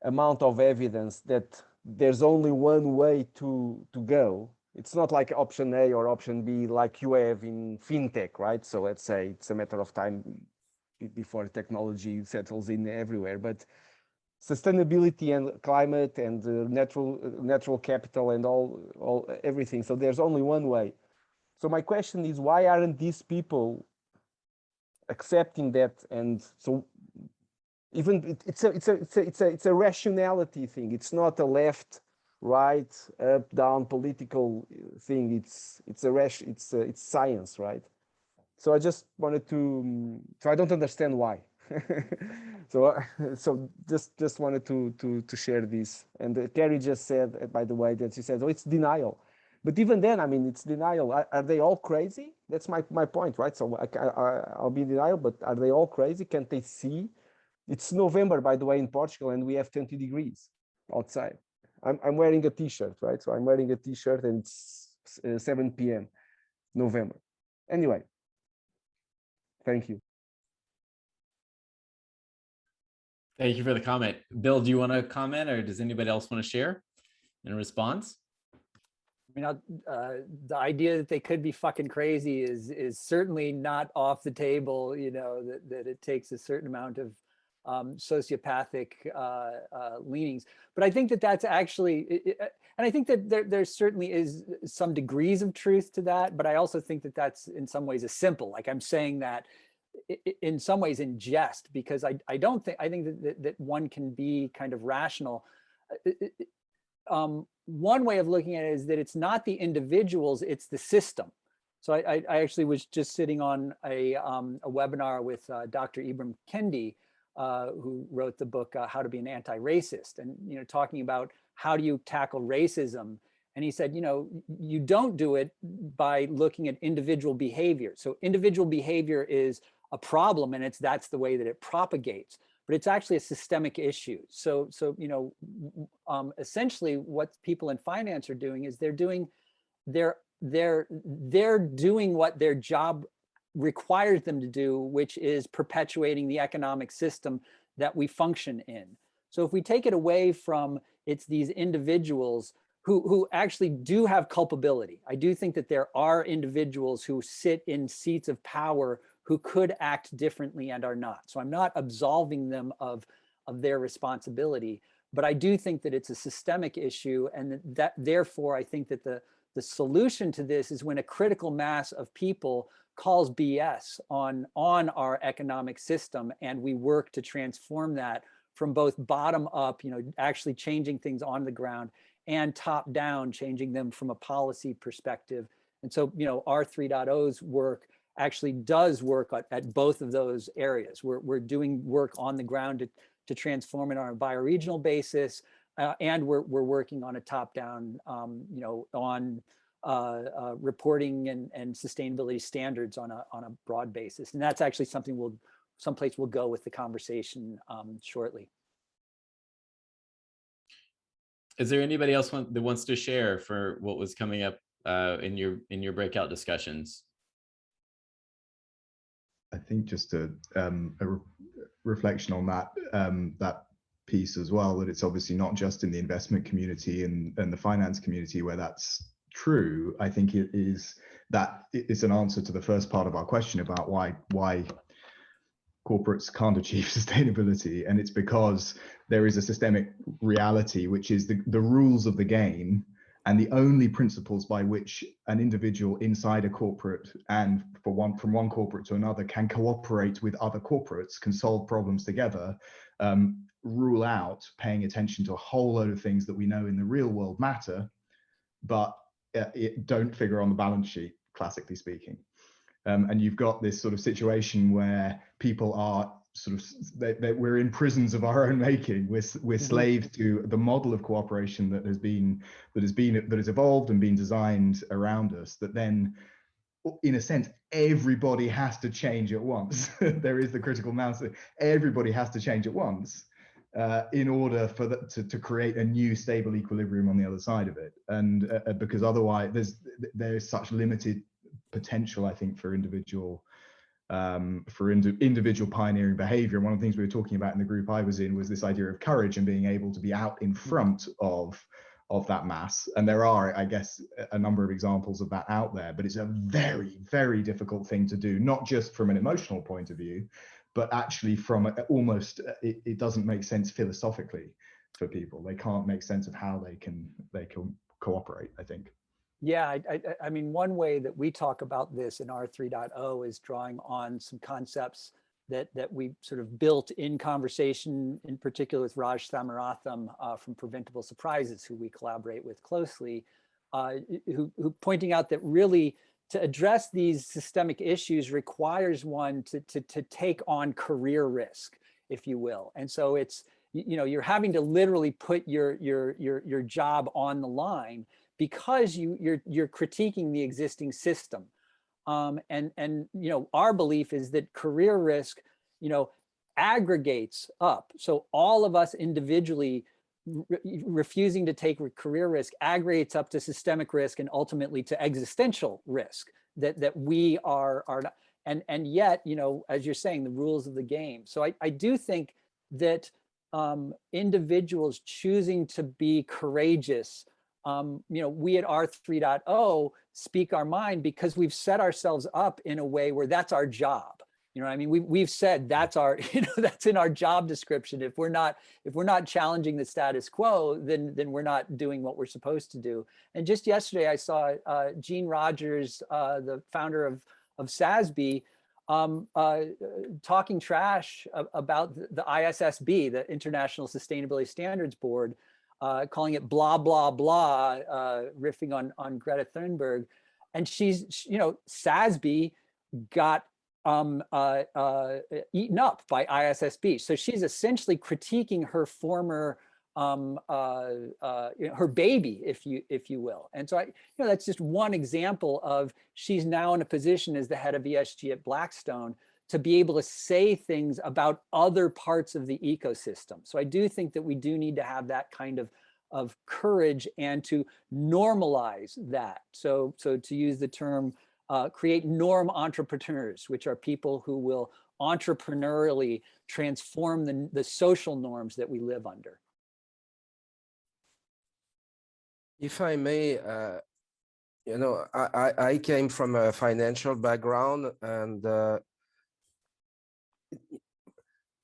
amount of evidence that there's only one way to go, it's not like option A or option B like you have in fintech, right? So let's say it's a matter of time before technology settles in everywhere, but sustainability and climate and natural capital and everything. So there's only one way. So my question is, why aren't these people accepting that? And so even it's a rationality thing. It's not a left, right, up, down political thing. It's science, right? So I just wanted to. So I don't understand why. so just wanted to share this. And Carrie just said, by the way, that she said, "Oh, it's denial." But even then, I mean, it's denial. Are they all crazy? That's my point, right? So I'll be in denial, but are they all crazy? Can't they see? It's November, by the way, in Portugal, and we have 20 degrees outside. I'm wearing a t-shirt, right? So I'm wearing a t-shirt, and it's 7 p.m. November. Anyway, thank you. Thank you for the comment. Bill, do you want to comment, or does anybody else want to share in response? I mean, the idea that they could be fucking crazy is certainly not off the table. You know, that it takes a certain amount of sociopathic leanings. But I think that's actually, and I think that there certainly is some degrees of truth to that. But I also think that that's in some ways a simple. Like I'm saying that in some ways in jest, because I think that one can be kind of rational. One way of looking at it is that it's not the individuals, it's the system. So I actually was just sitting on a webinar with Dr. Ibram Kendi who wrote the book How to Be an Anti-Racist, and talking about how do you tackle racism. And he said, you don't do it by looking at individual behavior. So individual behavior is a problem, and that's the way that it propagates. But it's actually a systemic issue. So essentially, what people in finance are doing is they're doing what their job requires them to do, which is perpetuating the economic system that we function in. So if we take it away from it's these individuals who actually do have culpability. I do think that there are individuals who sit in seats of power who could act differently and are not. So I'm not absolving them of their responsibility, but I do think that it's a systemic issue, and that therefore I think that the solution to this is when a critical mass of people calls BS on our economic system, and we work to transform that from both bottom up, actually changing things on the ground, and top down, changing them from a policy perspective. And so, R3.0's work actually does work at both of those areas. We're doing work on the ground to transform it on a bioregional basis, and we're working on a top down, on reporting and sustainability standards on a broad basis. And that's actually something someplace we'll go with the conversation shortly. Is there anybody else that wants to share for what was coming up in your breakout discussions? I think just a reflection on that piece as well, that it's obviously not just in the investment community and the finance community where that's true. I think it is an answer to the first part of our question about why corporates can't achieve sustainability, and it's because there is a systemic reality, which is the rules of the game, and the only principles by which an individual inside a corporate and from one corporate to another can cooperate with other corporates, can solve problems together, rule out paying attention to a whole load of things that we know in the real world matter, but it don't figure on the balance sheet, classically speaking. And you've got this sort of situation where people are we're in prisons of our own making. We're slaves to the model of cooperation that has evolved and been designed around us, that then, in a sense, everybody has to change at once. There is the critical mass. Everybody has to change at once in order for to create a new stable equilibrium on the other side of it. And because otherwise there's such limited potential, I think, for individual pioneering behavior. And one of the things we were talking about in the group I was in was this idea of courage and being able to be out in front of that mass. And there are, I guess, a number of examples of that out there, but it's a very, very difficult thing to do, not just from an emotional point of view, but actually from almost, it doesn't make sense philosophically for people. They can't make sense of how they can cooperate, I think. Yeah, I mean, one way that we talk about this in R3.0 is drawing on some concepts that we sort of built in conversation, in particular with Raj Samaratham from Preventable Surprises, who we collaborate with closely, who pointing out that really to address these systemic issues requires one to take on career risk, if you will. And so it's, you're having to literally put your job on the line, because you're critiquing the existing system. And our belief is that career risk, aggregates up. So all of us individually refusing to take career risk aggregates up to systemic risk and ultimately to existential risk that we are not. And yet, as you're saying, the rules of the game. So I do think that individuals choosing to be courageous, we at R3.0 speak our mind because we've set ourselves up in a way where that's our job. We've said that's our, that's in our job description. If we're not challenging the status quo, then we're not doing what we're supposed to do. And just yesterday, I saw Gene Rogers, the founder of SASB, talking trash about the ISSB, the International Sustainability Standards Board, calling it blah, blah, blah, riffing on Greta Thunberg. And she's, SASB got eaten up by ISSB. So she's essentially critiquing her former, her baby, if you will. And so that's just one example of she's now in a position as the head of ESG at Blackstone to be able to say things about other parts of the ecosystem. So I do think that we do need to have that kind of courage and to normalize that. So to use the term, create norm entrepreneurs, which are people who will entrepreneurially transform the social norms that we live under. If I may, I came from a financial background, and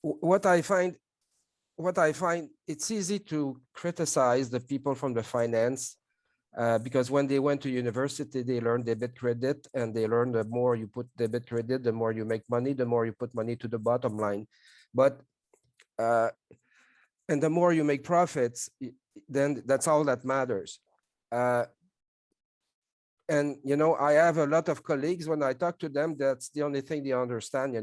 what I find, it's easy to criticize the people from the finance because when they went to university, they learned debit credit, and they learned the more you put debit credit, the more you make money, the more you put money to the bottom line. But and the more you make profits, then that's all that matters. And I have a lot of colleagues, when I talk to them, that's the only thing they understand,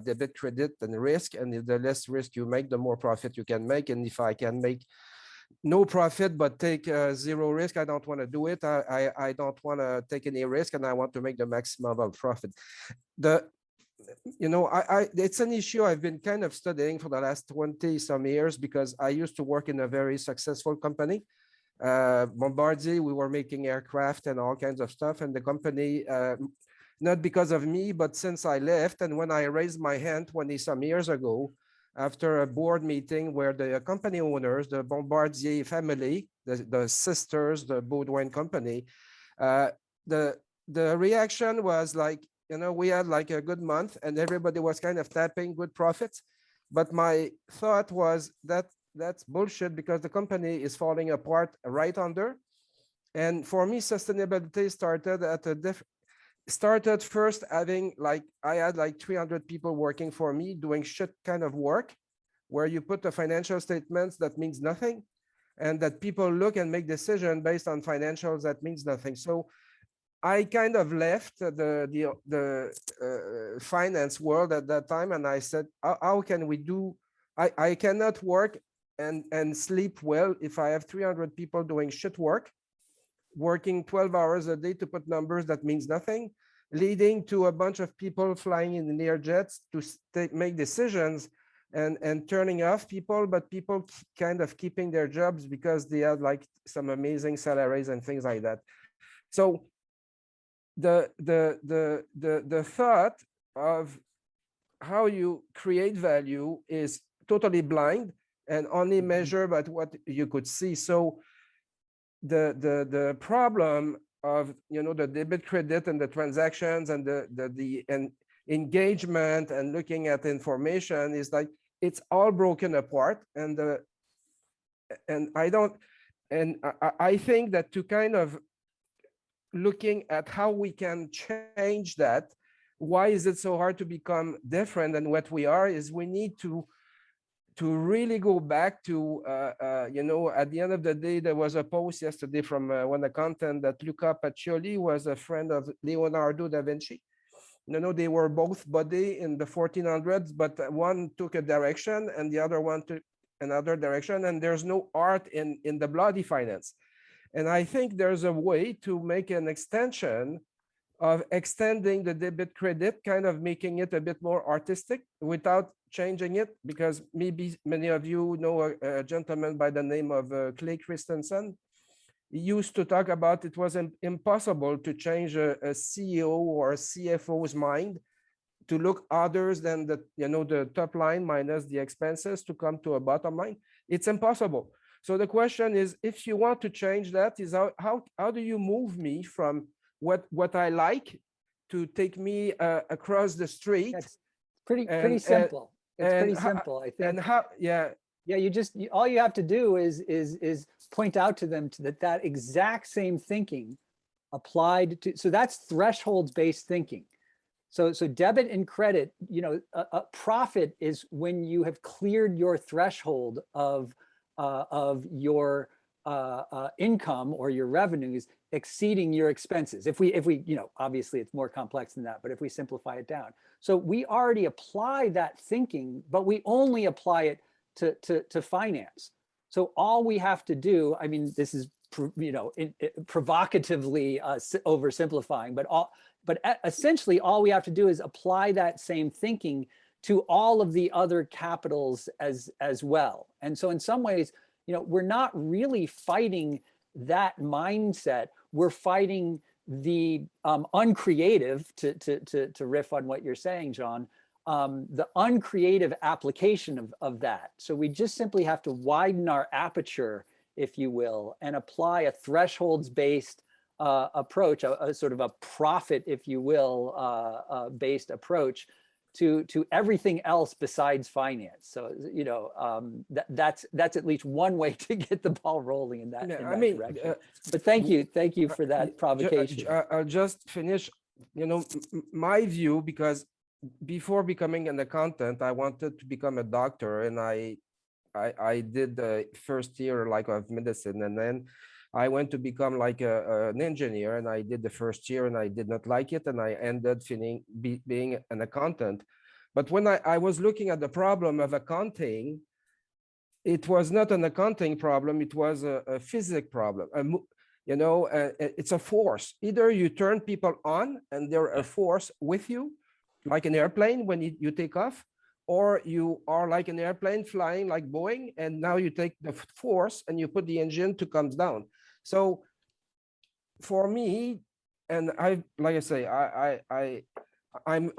debit, credit, and risk. And if the less risk you make, the more profit you can make. And if I can make no profit but take zero risk, I don't want to do it. I don't want to take any risk, and I want to make the maximum of profit. It's an issue I've been kind of studying for the last 20 some years, because I used to work in a very successful company. Bombardier, we were making aircraft and all kinds of stuff, and the company, not because of me, but since I left, and when I raised my hand 20 some years ago, after a board meeting where the company owners, the Bombardier family, the sisters, the Baudouin company, the reaction was like, we had like a good month and everybody was kind of tapping good profits. But my thought was that's bullshit, because the company is falling apart right under. And for me, sustainability started first having I had like 300 people working for me doing shit kind of work, where you put the financial statements that means nothing, and that people look and make decisions based on financials that means nothing. So I kind of left the finance world at that time, and I said, how can we do? I cannot work and sleep well if I have 300 people doing shit work, working 12 hours a day to put numbers that means nothing, leading to a bunch of people flying in the Learjets to make decisions and turning off people, but people kind of keeping their jobs because they had like some amazing salaries and things like that. So the thought of how you create value is totally blind and only measured by what you could see. So the problem of the debit credit and the transactions and the engagement and looking at information is like it's all broken apart, and I think that to kind of looking at how we can change that, why is it so hard to become different than what we are, is we need to really go back to, at the end of the day, there was a post yesterday from one accountant that Luca Pacioli was a friend of Leonardo da Vinci. They were both body in the 1400s, but one took a direction and the other one took another direction, and there's no art in the bloody finance. And I think there's a way to make an extension of extending the debit credit, kind of making it a bit more artistic without changing it, because maybe many of you know a gentleman by the name of Clay Christensen. He used to talk about it was impossible to change a CEO or a CFO's mind to look others than the top line minus the expenses to come to a bottom line. It's impossible. So the question is, if you want to change that, is how do you move me from what I like to take me across the street? That's pretty simple. It's pretty simple, I think. And how? Yeah. Yeah, all you have to do is point out to them that exact same thinking applied to. So that's thresholds-based thinking. So debit and credit, a profit is when you have cleared your threshold of your income or your revenues exceeding your expenses. If we, obviously it's more complex than that, but if we simplify it down. So we already apply that thinking, but we only apply it to finance. So all we have to do, I mean, this is, provocatively oversimplifying, but essentially all we have to do is apply that same thinking to all of the other capitals as well. And so in some ways, we're not really fighting that mindset. We're fighting the uncreative, to riff on what you're saying, John, the uncreative application of that. So we just simply have to widen our aperture, if you will, and apply a thresholds-based approach, a sort of a profit, if you will, based approach to everything else besides finance. So that's at least one way to get the ball rolling in that, direction. But thank you for that provocation. I'll just finish. My view, because before becoming an accountant, I wanted to become a doctor, and I did the first year of medicine, and then I went to become an engineer, and I did the first year and I did not like it, and I ended being an accountant. But when I was looking at the problem of accounting, it was not an accounting problem, it was a physics problem. It's a force. Either you turn people on and they're a force with you, like an airplane when you take off, or you are like an airplane flying like Boeing, and now you take the force and you put the engine to come down. So for me, and I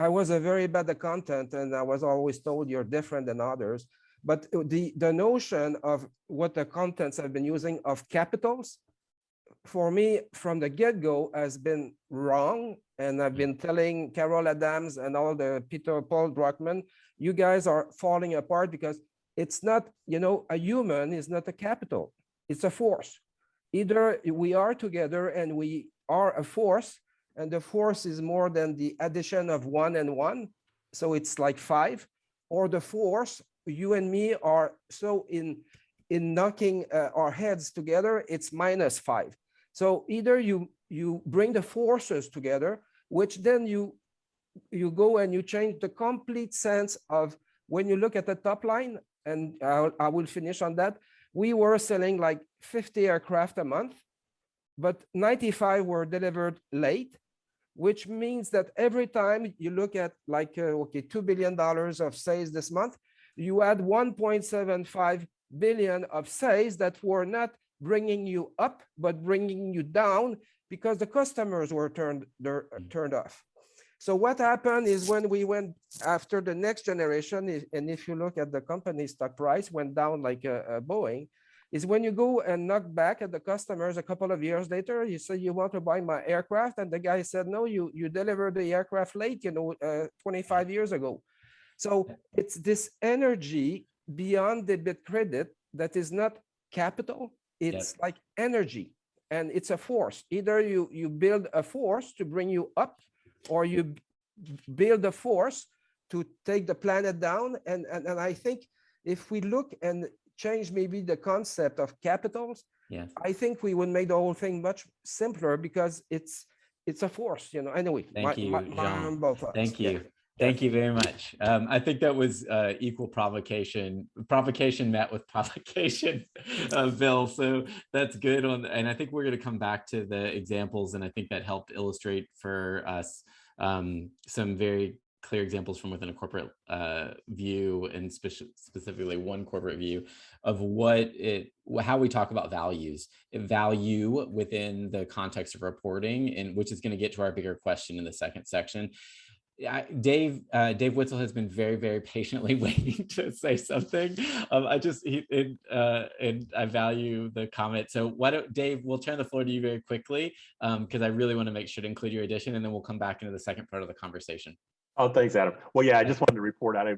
was a very bad accountant, and I was always told you're different than others. But the notion of what accountants have been using of capitals, for me, from the get-go, has been wrong. And I've been telling Carol Adams and all the Paul Druckmann, you guys are falling apart, because it's not, a human is not a capital, it's a force. Either we are together and we are a force, and the force is more than the addition of 1 and 1, so it's like 5, or the force, you and me are so in knocking our heads together, it's -5. So either you bring the forces together, which then you go and you change the complete sense of, when you look at the top line, and I will finish on that, we were selling like 50 aircraft a month, but 95 were delivered late, which means that every time you look at $2 billion of sales this month, you add 1.75 billion of sales that were not bringing you up, but bringing you down, because the customers were turned off. So what happened is, when we went after the next generation, and if you look at the company stock price went down like Boeing, is when you go and knock back at the customers a couple of years later, you say, you want to buy my aircraft? And the guy said, no, you delivered the aircraft late, 25 years ago. So it's this energy beyond debit credit that is not capital, it's like energy, and it's a force. Either you build a force to bring you up, or you build a force to take the planet down. And I think if we look and change maybe the concept of capitals, I think we would make the whole thing much simpler, because it's a force, Anyway, thank you, Jean. Thank you. Yeah. Thank you very much. I think that was equal provocation met with provocation, Bill. So that's good. And I think we're going to come back to the examples, and I think that helped illustrate for us some very clear examples from within a corporate view, and specifically one corporate view of how we talk about value within the context of reporting, and which is going to get to our bigger question in the second section. Dave Whittle has been very, very patiently waiting to say something. And I value the comment. So Dave, we'll turn the floor to you very quickly, because I really want to make sure to include your addition, and then we'll come back into the second part of the conversation. Oh, thanks, Adam. Well, yeah, I just wanted to report out. I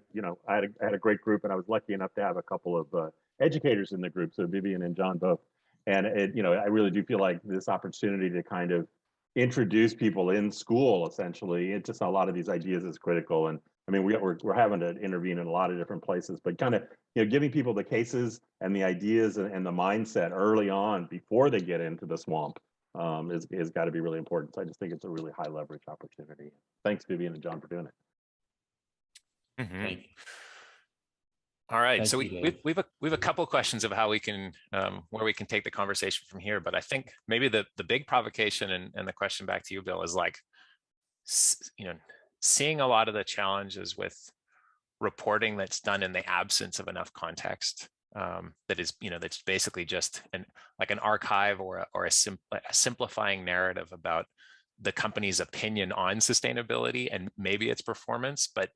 had a great group, and I was lucky enough to have a couple of educators in the group. So Vivian and John both, and I really do feel like this opportunity to kind of introduce people in school essentially into a lot of these ideas is critical. And I mean, we're having to intervene in a lot of different places, but kind of, giving people the cases and the ideas and the mindset early on before they get into the swamp is got to be really important. So I just think it's a really high leverage opportunity. Thanks, Vivian and John, for doing it. Mm-hmm. Thank you. All right, Thank so you, we have a couple of questions of how we can where we can take the conversation from here. But I think maybe the big provocation and the question back to you, Bill, is like, seeing a lot of the challenges with reporting that's done in the absence of enough context. That is, that's basically just an archive or a simplifying narrative about the company's opinion on sustainability and maybe its performance, but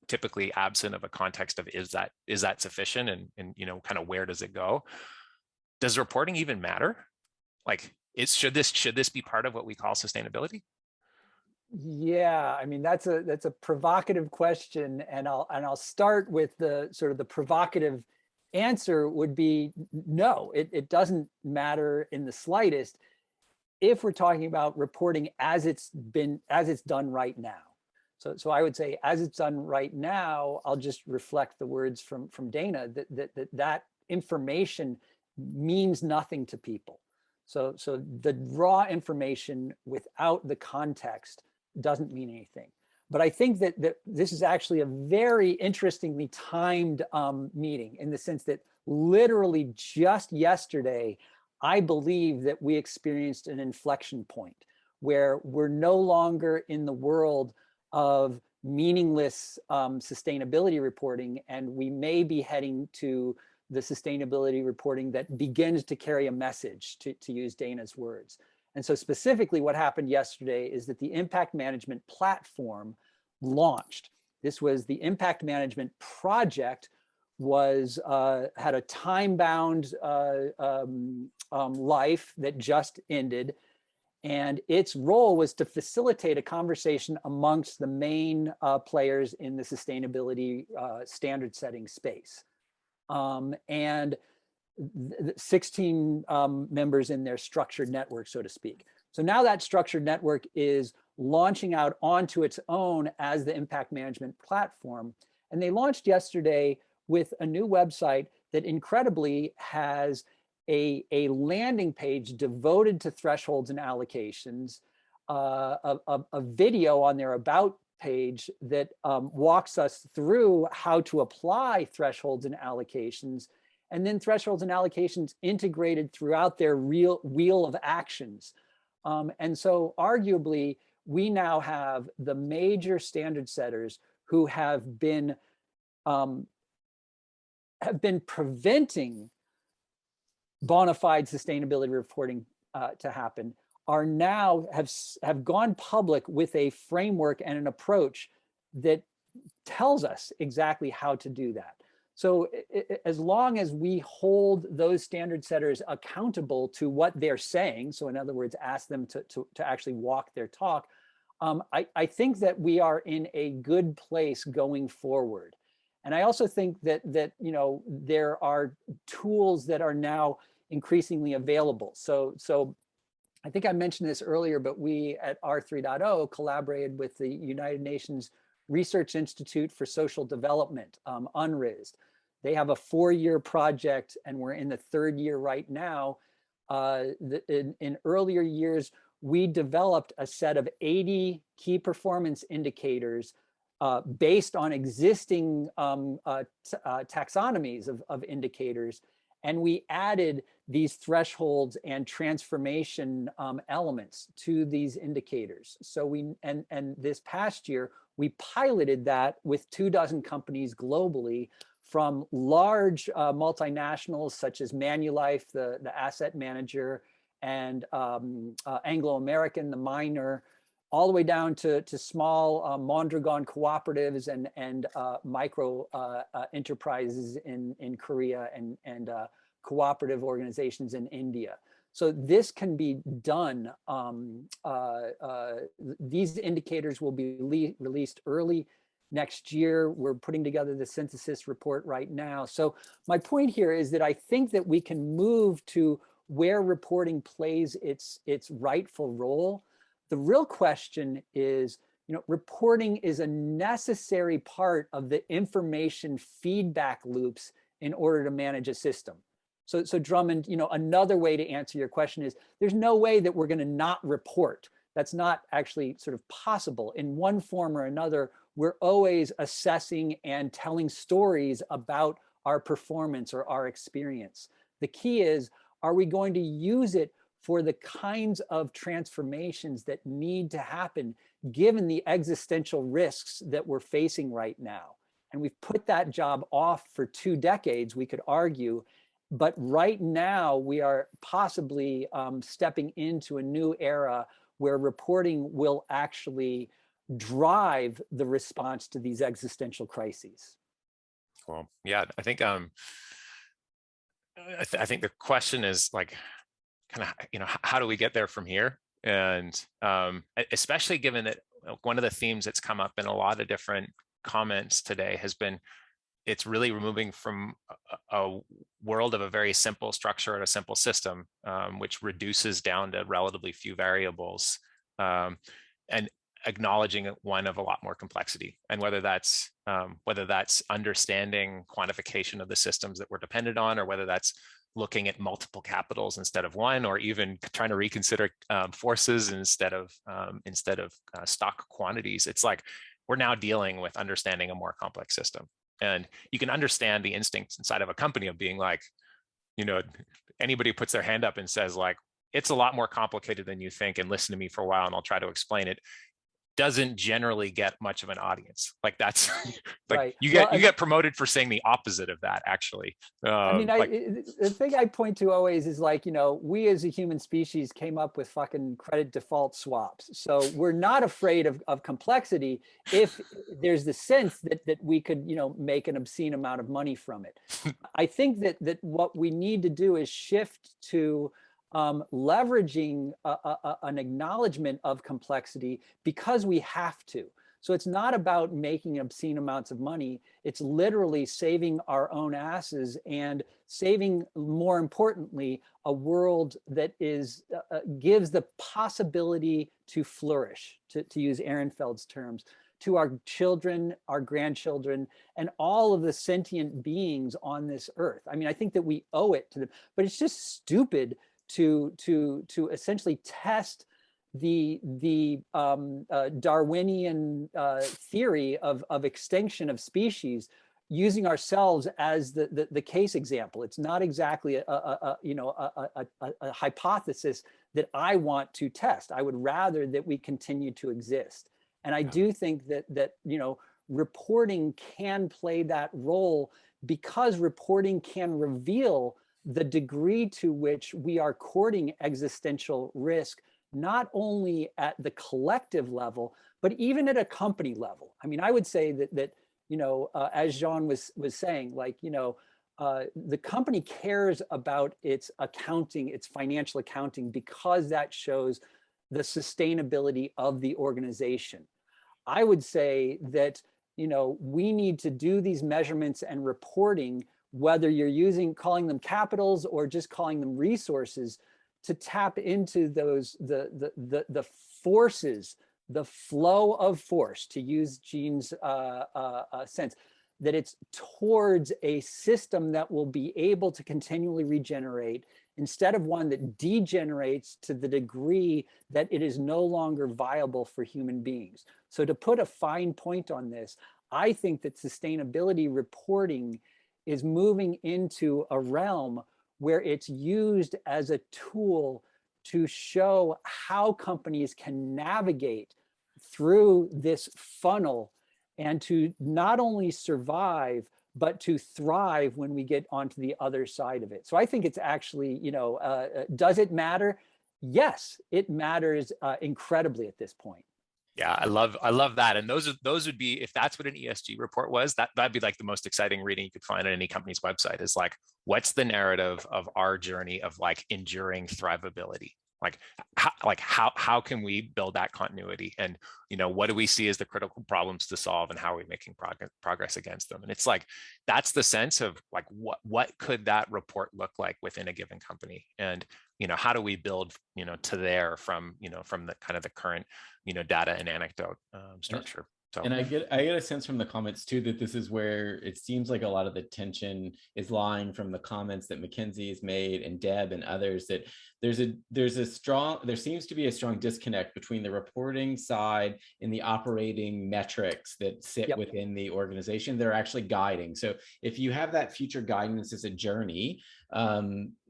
typically absent of a context of is that sufficient, and kind of where does it go? Does reporting even matter? Like, should this be part of what we call sustainability? Yeah, I mean, that's a provocative question, and I'll start with the sort of the provocative answer would be no, it doesn't matter in the slightest if we're talking about reporting as it's done right now. So I would say, as it's done right now, I'll just reflect the words from Dana that information means nothing to people. So the raw information without the context doesn't mean anything. But I think that this is actually a very interestingly timed meeting, in the sense that literally just yesterday, I believe that we experienced an inflection point where we're no longer in the world of meaningless sustainability reporting, and we may be heading to the sustainability reporting that begins to carry a message, to use Dana's words. And so specifically what happened yesterday is that the impact management platform launched. This was the impact management project, had a time-bound life that just ended. And its role was to facilitate a conversation amongst the main players in the sustainability standard setting space. And 16 members in their structured network, so to speak. So now that structured network is launching out onto its own as the impact management platform. And they launched yesterday with a new website that incredibly has a landing page devoted to thresholds and allocations, a video on their about page that walks us through how to apply thresholds and allocations, and then thresholds and allocations integrated throughout their real wheel of actions. And so arguably, we now have the major standard setters who have been preventing bona fide sustainability reporting to happen, are now have gone public with a framework and an approach that tells us exactly how to do that. So as long as we hold those standard setters accountable to what they're saying, so in other words, ask them to actually walk their talk, I think that we are in a good place going forward. And I also think that there are tools that are now increasingly available. So I think I mentioned this earlier, but we at R3.0 collaborated with the United Nations Research Institute for Social Development, UNRISD. They have a 4-year project, and we're in the 3rd year right now. In earlier years, we developed a set of 80 key performance indicators based on existing taxonomies of indicators. And we added these thresholds and transformation elements to these indicators. So and this past year, we piloted that with 24 companies globally, from large multinationals such as Manulife, the asset manager, and Anglo American, the miner, all the way down to small Mondragon cooperatives and micro enterprises in Korea and cooperative organizations in India. So this can be done. These indicators will be released early next year. We're putting together the synthesis report right now. So my point here is that I think that we can move to where reporting plays its rightful role. The real question is, reporting is a necessary part of the information feedback loops in order to manage a system. So Drummond, another way to answer your question is there's no way that we're going to not report. That's not actually sort of possible. In one form or another, we're always assessing and telling stories about our performance or our experience. The key is, are we going to use it for the kinds of transformations that need to happen given the existential risks that we're facing right now? And we've put that job off for 2 decades, we could argue, but right now we are possibly stepping into a new era where reporting will actually drive the response to these existential crises. Cool. Yeah, I think I think the question is like, kind of, how do we get there from here? And especially given that one of the themes that's come up in a lot of different comments today has been, it's really removing from a world of a very simple structure and a simple system, which reduces down to relatively few variables, and acknowledging one of a lot more complexity. And whether that's understanding quantification of the systems that we're dependent on, or whether that's looking at multiple capitals instead of one, or even trying to reconsider forces instead of stock quantities. It's like we're now dealing with understanding a more complex system. And you can understand the instincts inside of a company of being like, anybody puts their hand up and says like, it's a lot more complicated than you think, and listen to me for a while and I'll try to explain it, doesn't generally get much of an audience. Like that's like right. you get promoted for saying the opposite of that, actually. The thing I point to always is like, we as a human species came up with fucking credit default swaps. So we're not afraid of complexity if there's the sense that we could, make an obscene amount of money from it. I think that what we need to do is shift to leveraging an acknowledgement of complexity because we have to. So it's not about making obscene amounts of money. It's literally saving our own asses and saving, more importantly, a world that is gives the possibility to flourish, to use Ehrenfeld's terms, to our children, our grandchildren, and all of the sentient beings on this earth. I mean, I think that we owe it to them, but it's just stupid to essentially test the Darwinian theory of extinction of species using ourselves as the case example. It's not exactly a hypothesis that I want to test. I would rather that we continue to exist. And I do think that reporting can play that role because reporting can reveal the degree to which we are courting existential risk, not only at the collective level, but even at a company level. I mean, I would say that as Jean was saying, like, the company cares about its accounting, its financial accounting, because that shows the sustainability of the organization. I would say that, we need to do these measurements and reporting, whether you're calling them capitals or just calling them resources, to tap into those, the forces, the flow of force, to use Jean's sense, that it's towards a system that will be able to continually regenerate instead of one that degenerates to the degree that it is no longer viable for human beings. So to put a fine point on this, I think that sustainability reporting is moving into a realm where it's used as a tool to show how companies can navigate through this funnel and to not only survive, but to thrive when we get onto the other side of it. So I think it's actually, does it matter? Yes, it matters incredibly at this point. Yeah, I love that. And those would be, if that's what an ESG report was, that'd be like the most exciting reading you could find on any company's website, is like, what's the narrative of our journey of like enduring thrivability? how can we build that continuity, and what do we see as the critical problems to solve, and how are we making progress against them? And it's like, that's the sense of like what could that report look like within a given company, and how do we build to there from from the kind of the current data and anecdote structure. So. And I get a sense from the comments too that this is where it seems like a lot of the tension is lying from the comments that Mackenzie has made, and Deb and others, that there seems to be a strong disconnect between the reporting side and the operating metrics that sit within the organization. They're actually guiding. So if you have that future guidance as a journey,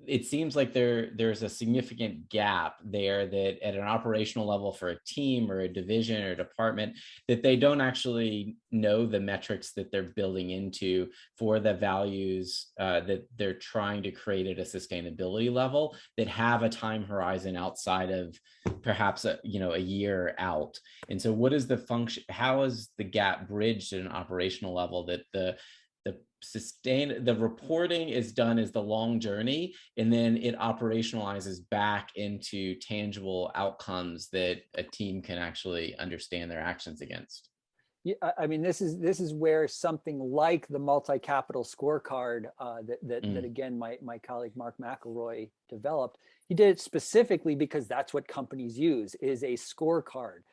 it seems like there's a significant gap there, that at an operational level for a team or a division or a department, that they don't actually know the metrics that they're building into for the values that they're trying to create at a sustainability level, that have a time horizon outside of perhaps a year out. And so what is the function, how is the gap bridged at an operational level, that the reporting is done as the long journey, and then it operationalizes back into tangible outcomes that a team can actually understand their actions against? Yeah, I mean, this is where something like the multi-capital scorecard that again my colleague Mark McElroy developed. He did it specifically because that's what companies use, is a scorecard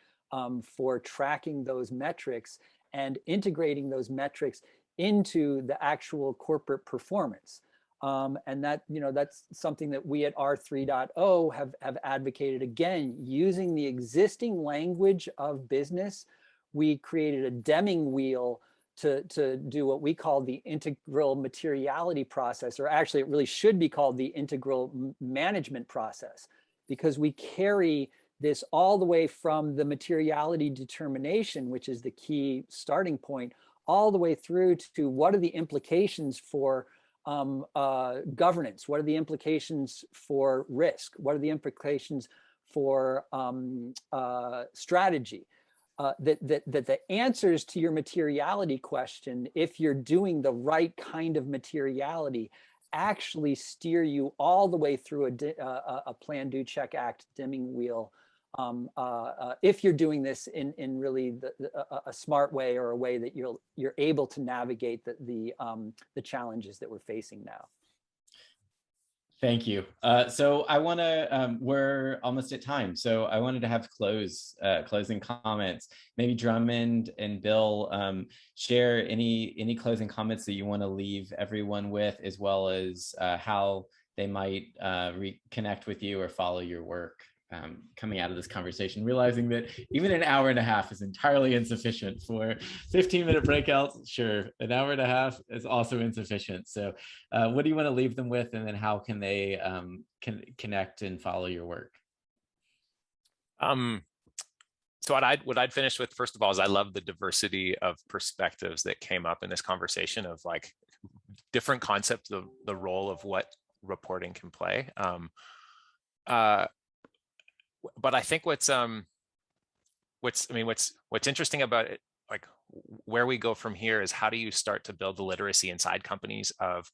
for tracking those metrics and integrating those metrics into the actual corporate performance. And that, that's something that we at R3.0 have advocated. Again, using the existing language of business, we created a Deming wheel to do what we call the integral materiality process, or actually it really should be called the integral management process, because we carry this all the way from the materiality determination, which is the key starting point, all the way through to what are the implications for governance, what are the implications for risk, what are the implications for strategy. That the answers to your materiality question, if you're doing the right kind of materiality, actually steer you all the way through a plan, do, check, act Deming wheel. If you're doing this in really a smart way, or a way that you're able to navigate the challenges that we're facing now. Thank you. So I want to, we're almost at time. So I wanted to have closing comments. Maybe Drummond and Bill, share any closing comments that you want to leave everyone with, as well as how they might reconnect with you or follow your work coming out of this conversation, realizing that even an hour and a half is entirely insufficient for 15-minute breakouts. Sure, an hour and a half is also insufficient. So what do you want to leave them with, and then how can they connect and follow your work? So what I'd finish with, first of all, is I love the diversity of perspectives that came up in this conversation, of like different concepts of the role of what reporting can play. But I think what's interesting about it, like where we go from here, is how do you start to build the literacy inside companies of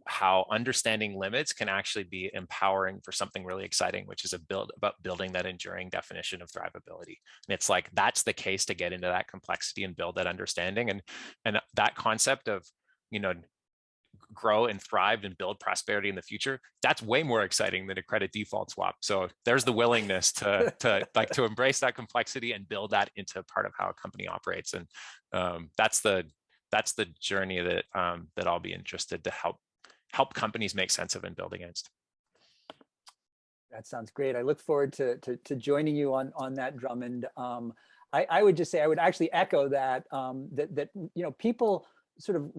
how understanding limits can actually be empowering for something really exciting, which is about building that enduring definition of thrivability. And it's like, that's the case to get into that complexity and build that understanding, and that concept of, grow and thrive and build prosperity in the future, that's way more exciting than a credit default swap. So there's the willingness to embrace that complexity and build that into part of how a company operates. And that's the journey that I'll be interested to help companies make sense of and build against. That sounds great. I look forward to joining you on that, Drummond. I would just say, I would actually echo that, people sort of,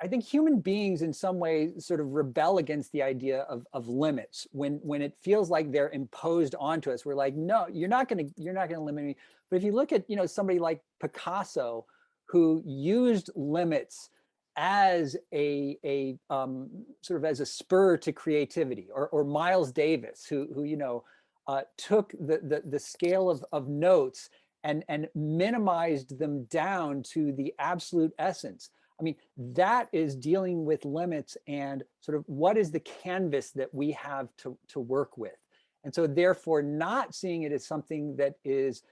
I think human beings in some way sort of rebel against the idea of limits when it feels like they're imposed onto us. We're like, no, you're not going to limit me. But if you look at, somebody like Picasso, who used limits as a sort of as a spur to creativity, or Miles Davis, who took the scale of notes and minimized them down to the absolute essence. I mean, that is dealing with limits and sort of what is the canvas that we have to work with. And so therefore not seeing it as something that is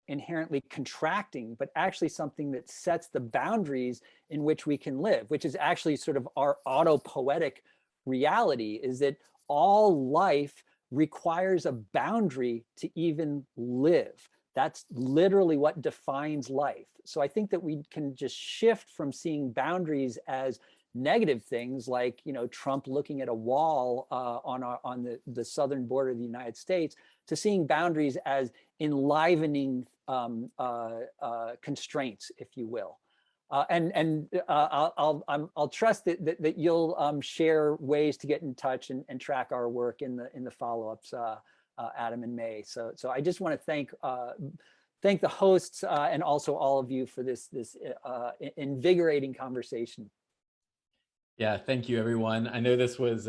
inherently contracting, but actually something that sets the boundaries in which we can live, which is actually sort of our autopoetic reality, is that all life requires a boundary to even live. That's literally what defines life. So I think that we can just shift from seeing boundaries as negative things, like, you know, Trump looking at a wall on the southern border of the United States, to seeing boundaries as enlivening constraints, if you will. I'll trust that you'll share ways to get in touch and track our work in the follow-ups, Adam and May. So I just want to thank the hosts and also all of you for this invigorating conversation. Yeah, thank you, everyone. I know this was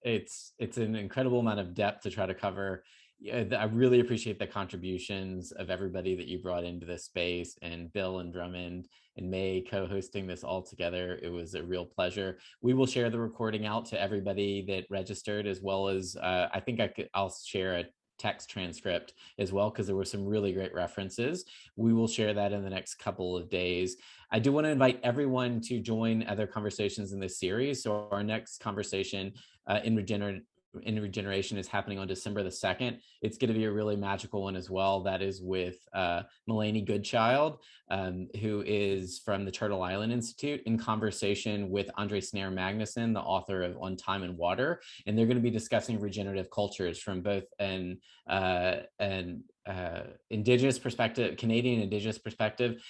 it's an incredible amount of depth to try to cover. I really appreciate the contributions of everybody that you brought into this space, and Bill and Drummond and May co-hosting this all together. It was a real pleasure. We will share the recording out to everybody that registered, as well as I think I'll share a text transcript as well, because there were some really great references. We will share that in the next couple of days. I do want to invite everyone to join other conversations in this series. So our next conversation in Regeneration is happening on December the 2nd. It's going to be a really magical one as well. That is with Melanie Goodchild, who is from the Turtle Island Institute, in conversation with Andre Snare Magnuson, the author of On Time and Water. And they're going to be discussing regenerative cultures from both an indigenous perspective, Canadian indigenous perspective,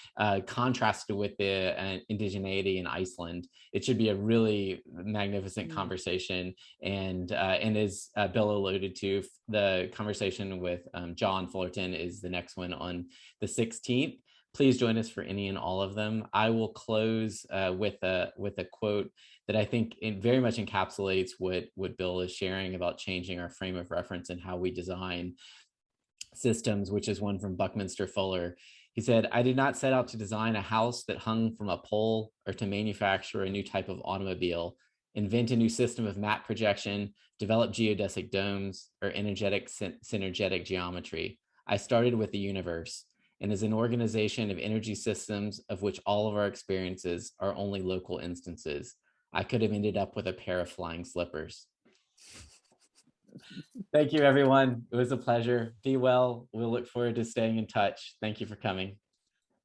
contrasted with the indigeneity in Iceland. It should be a really magnificent conversation. And as Bill alluded to, the conversation with John Fullerton is the next one on the 16th. Please join us for any and all of them. I will close with a quote that I think it very much encapsulates what Bill is sharing about changing our frame of reference and how we design systems, which is one from Buckminster Fuller. He said, "I did not set out to design a house that hung from a pole, or to manufacture a new type of automobile, invent a new system of map projection, develop geodesic domes, or energetic synergetic geometry. I started with the universe, and as an organization of energy systems of which all of our experiences are only local instances. I could have ended up with a pair of flying slippers." Thank you, everyone. It was a pleasure. Be well. We'll look forward to staying in touch. Thank you for coming.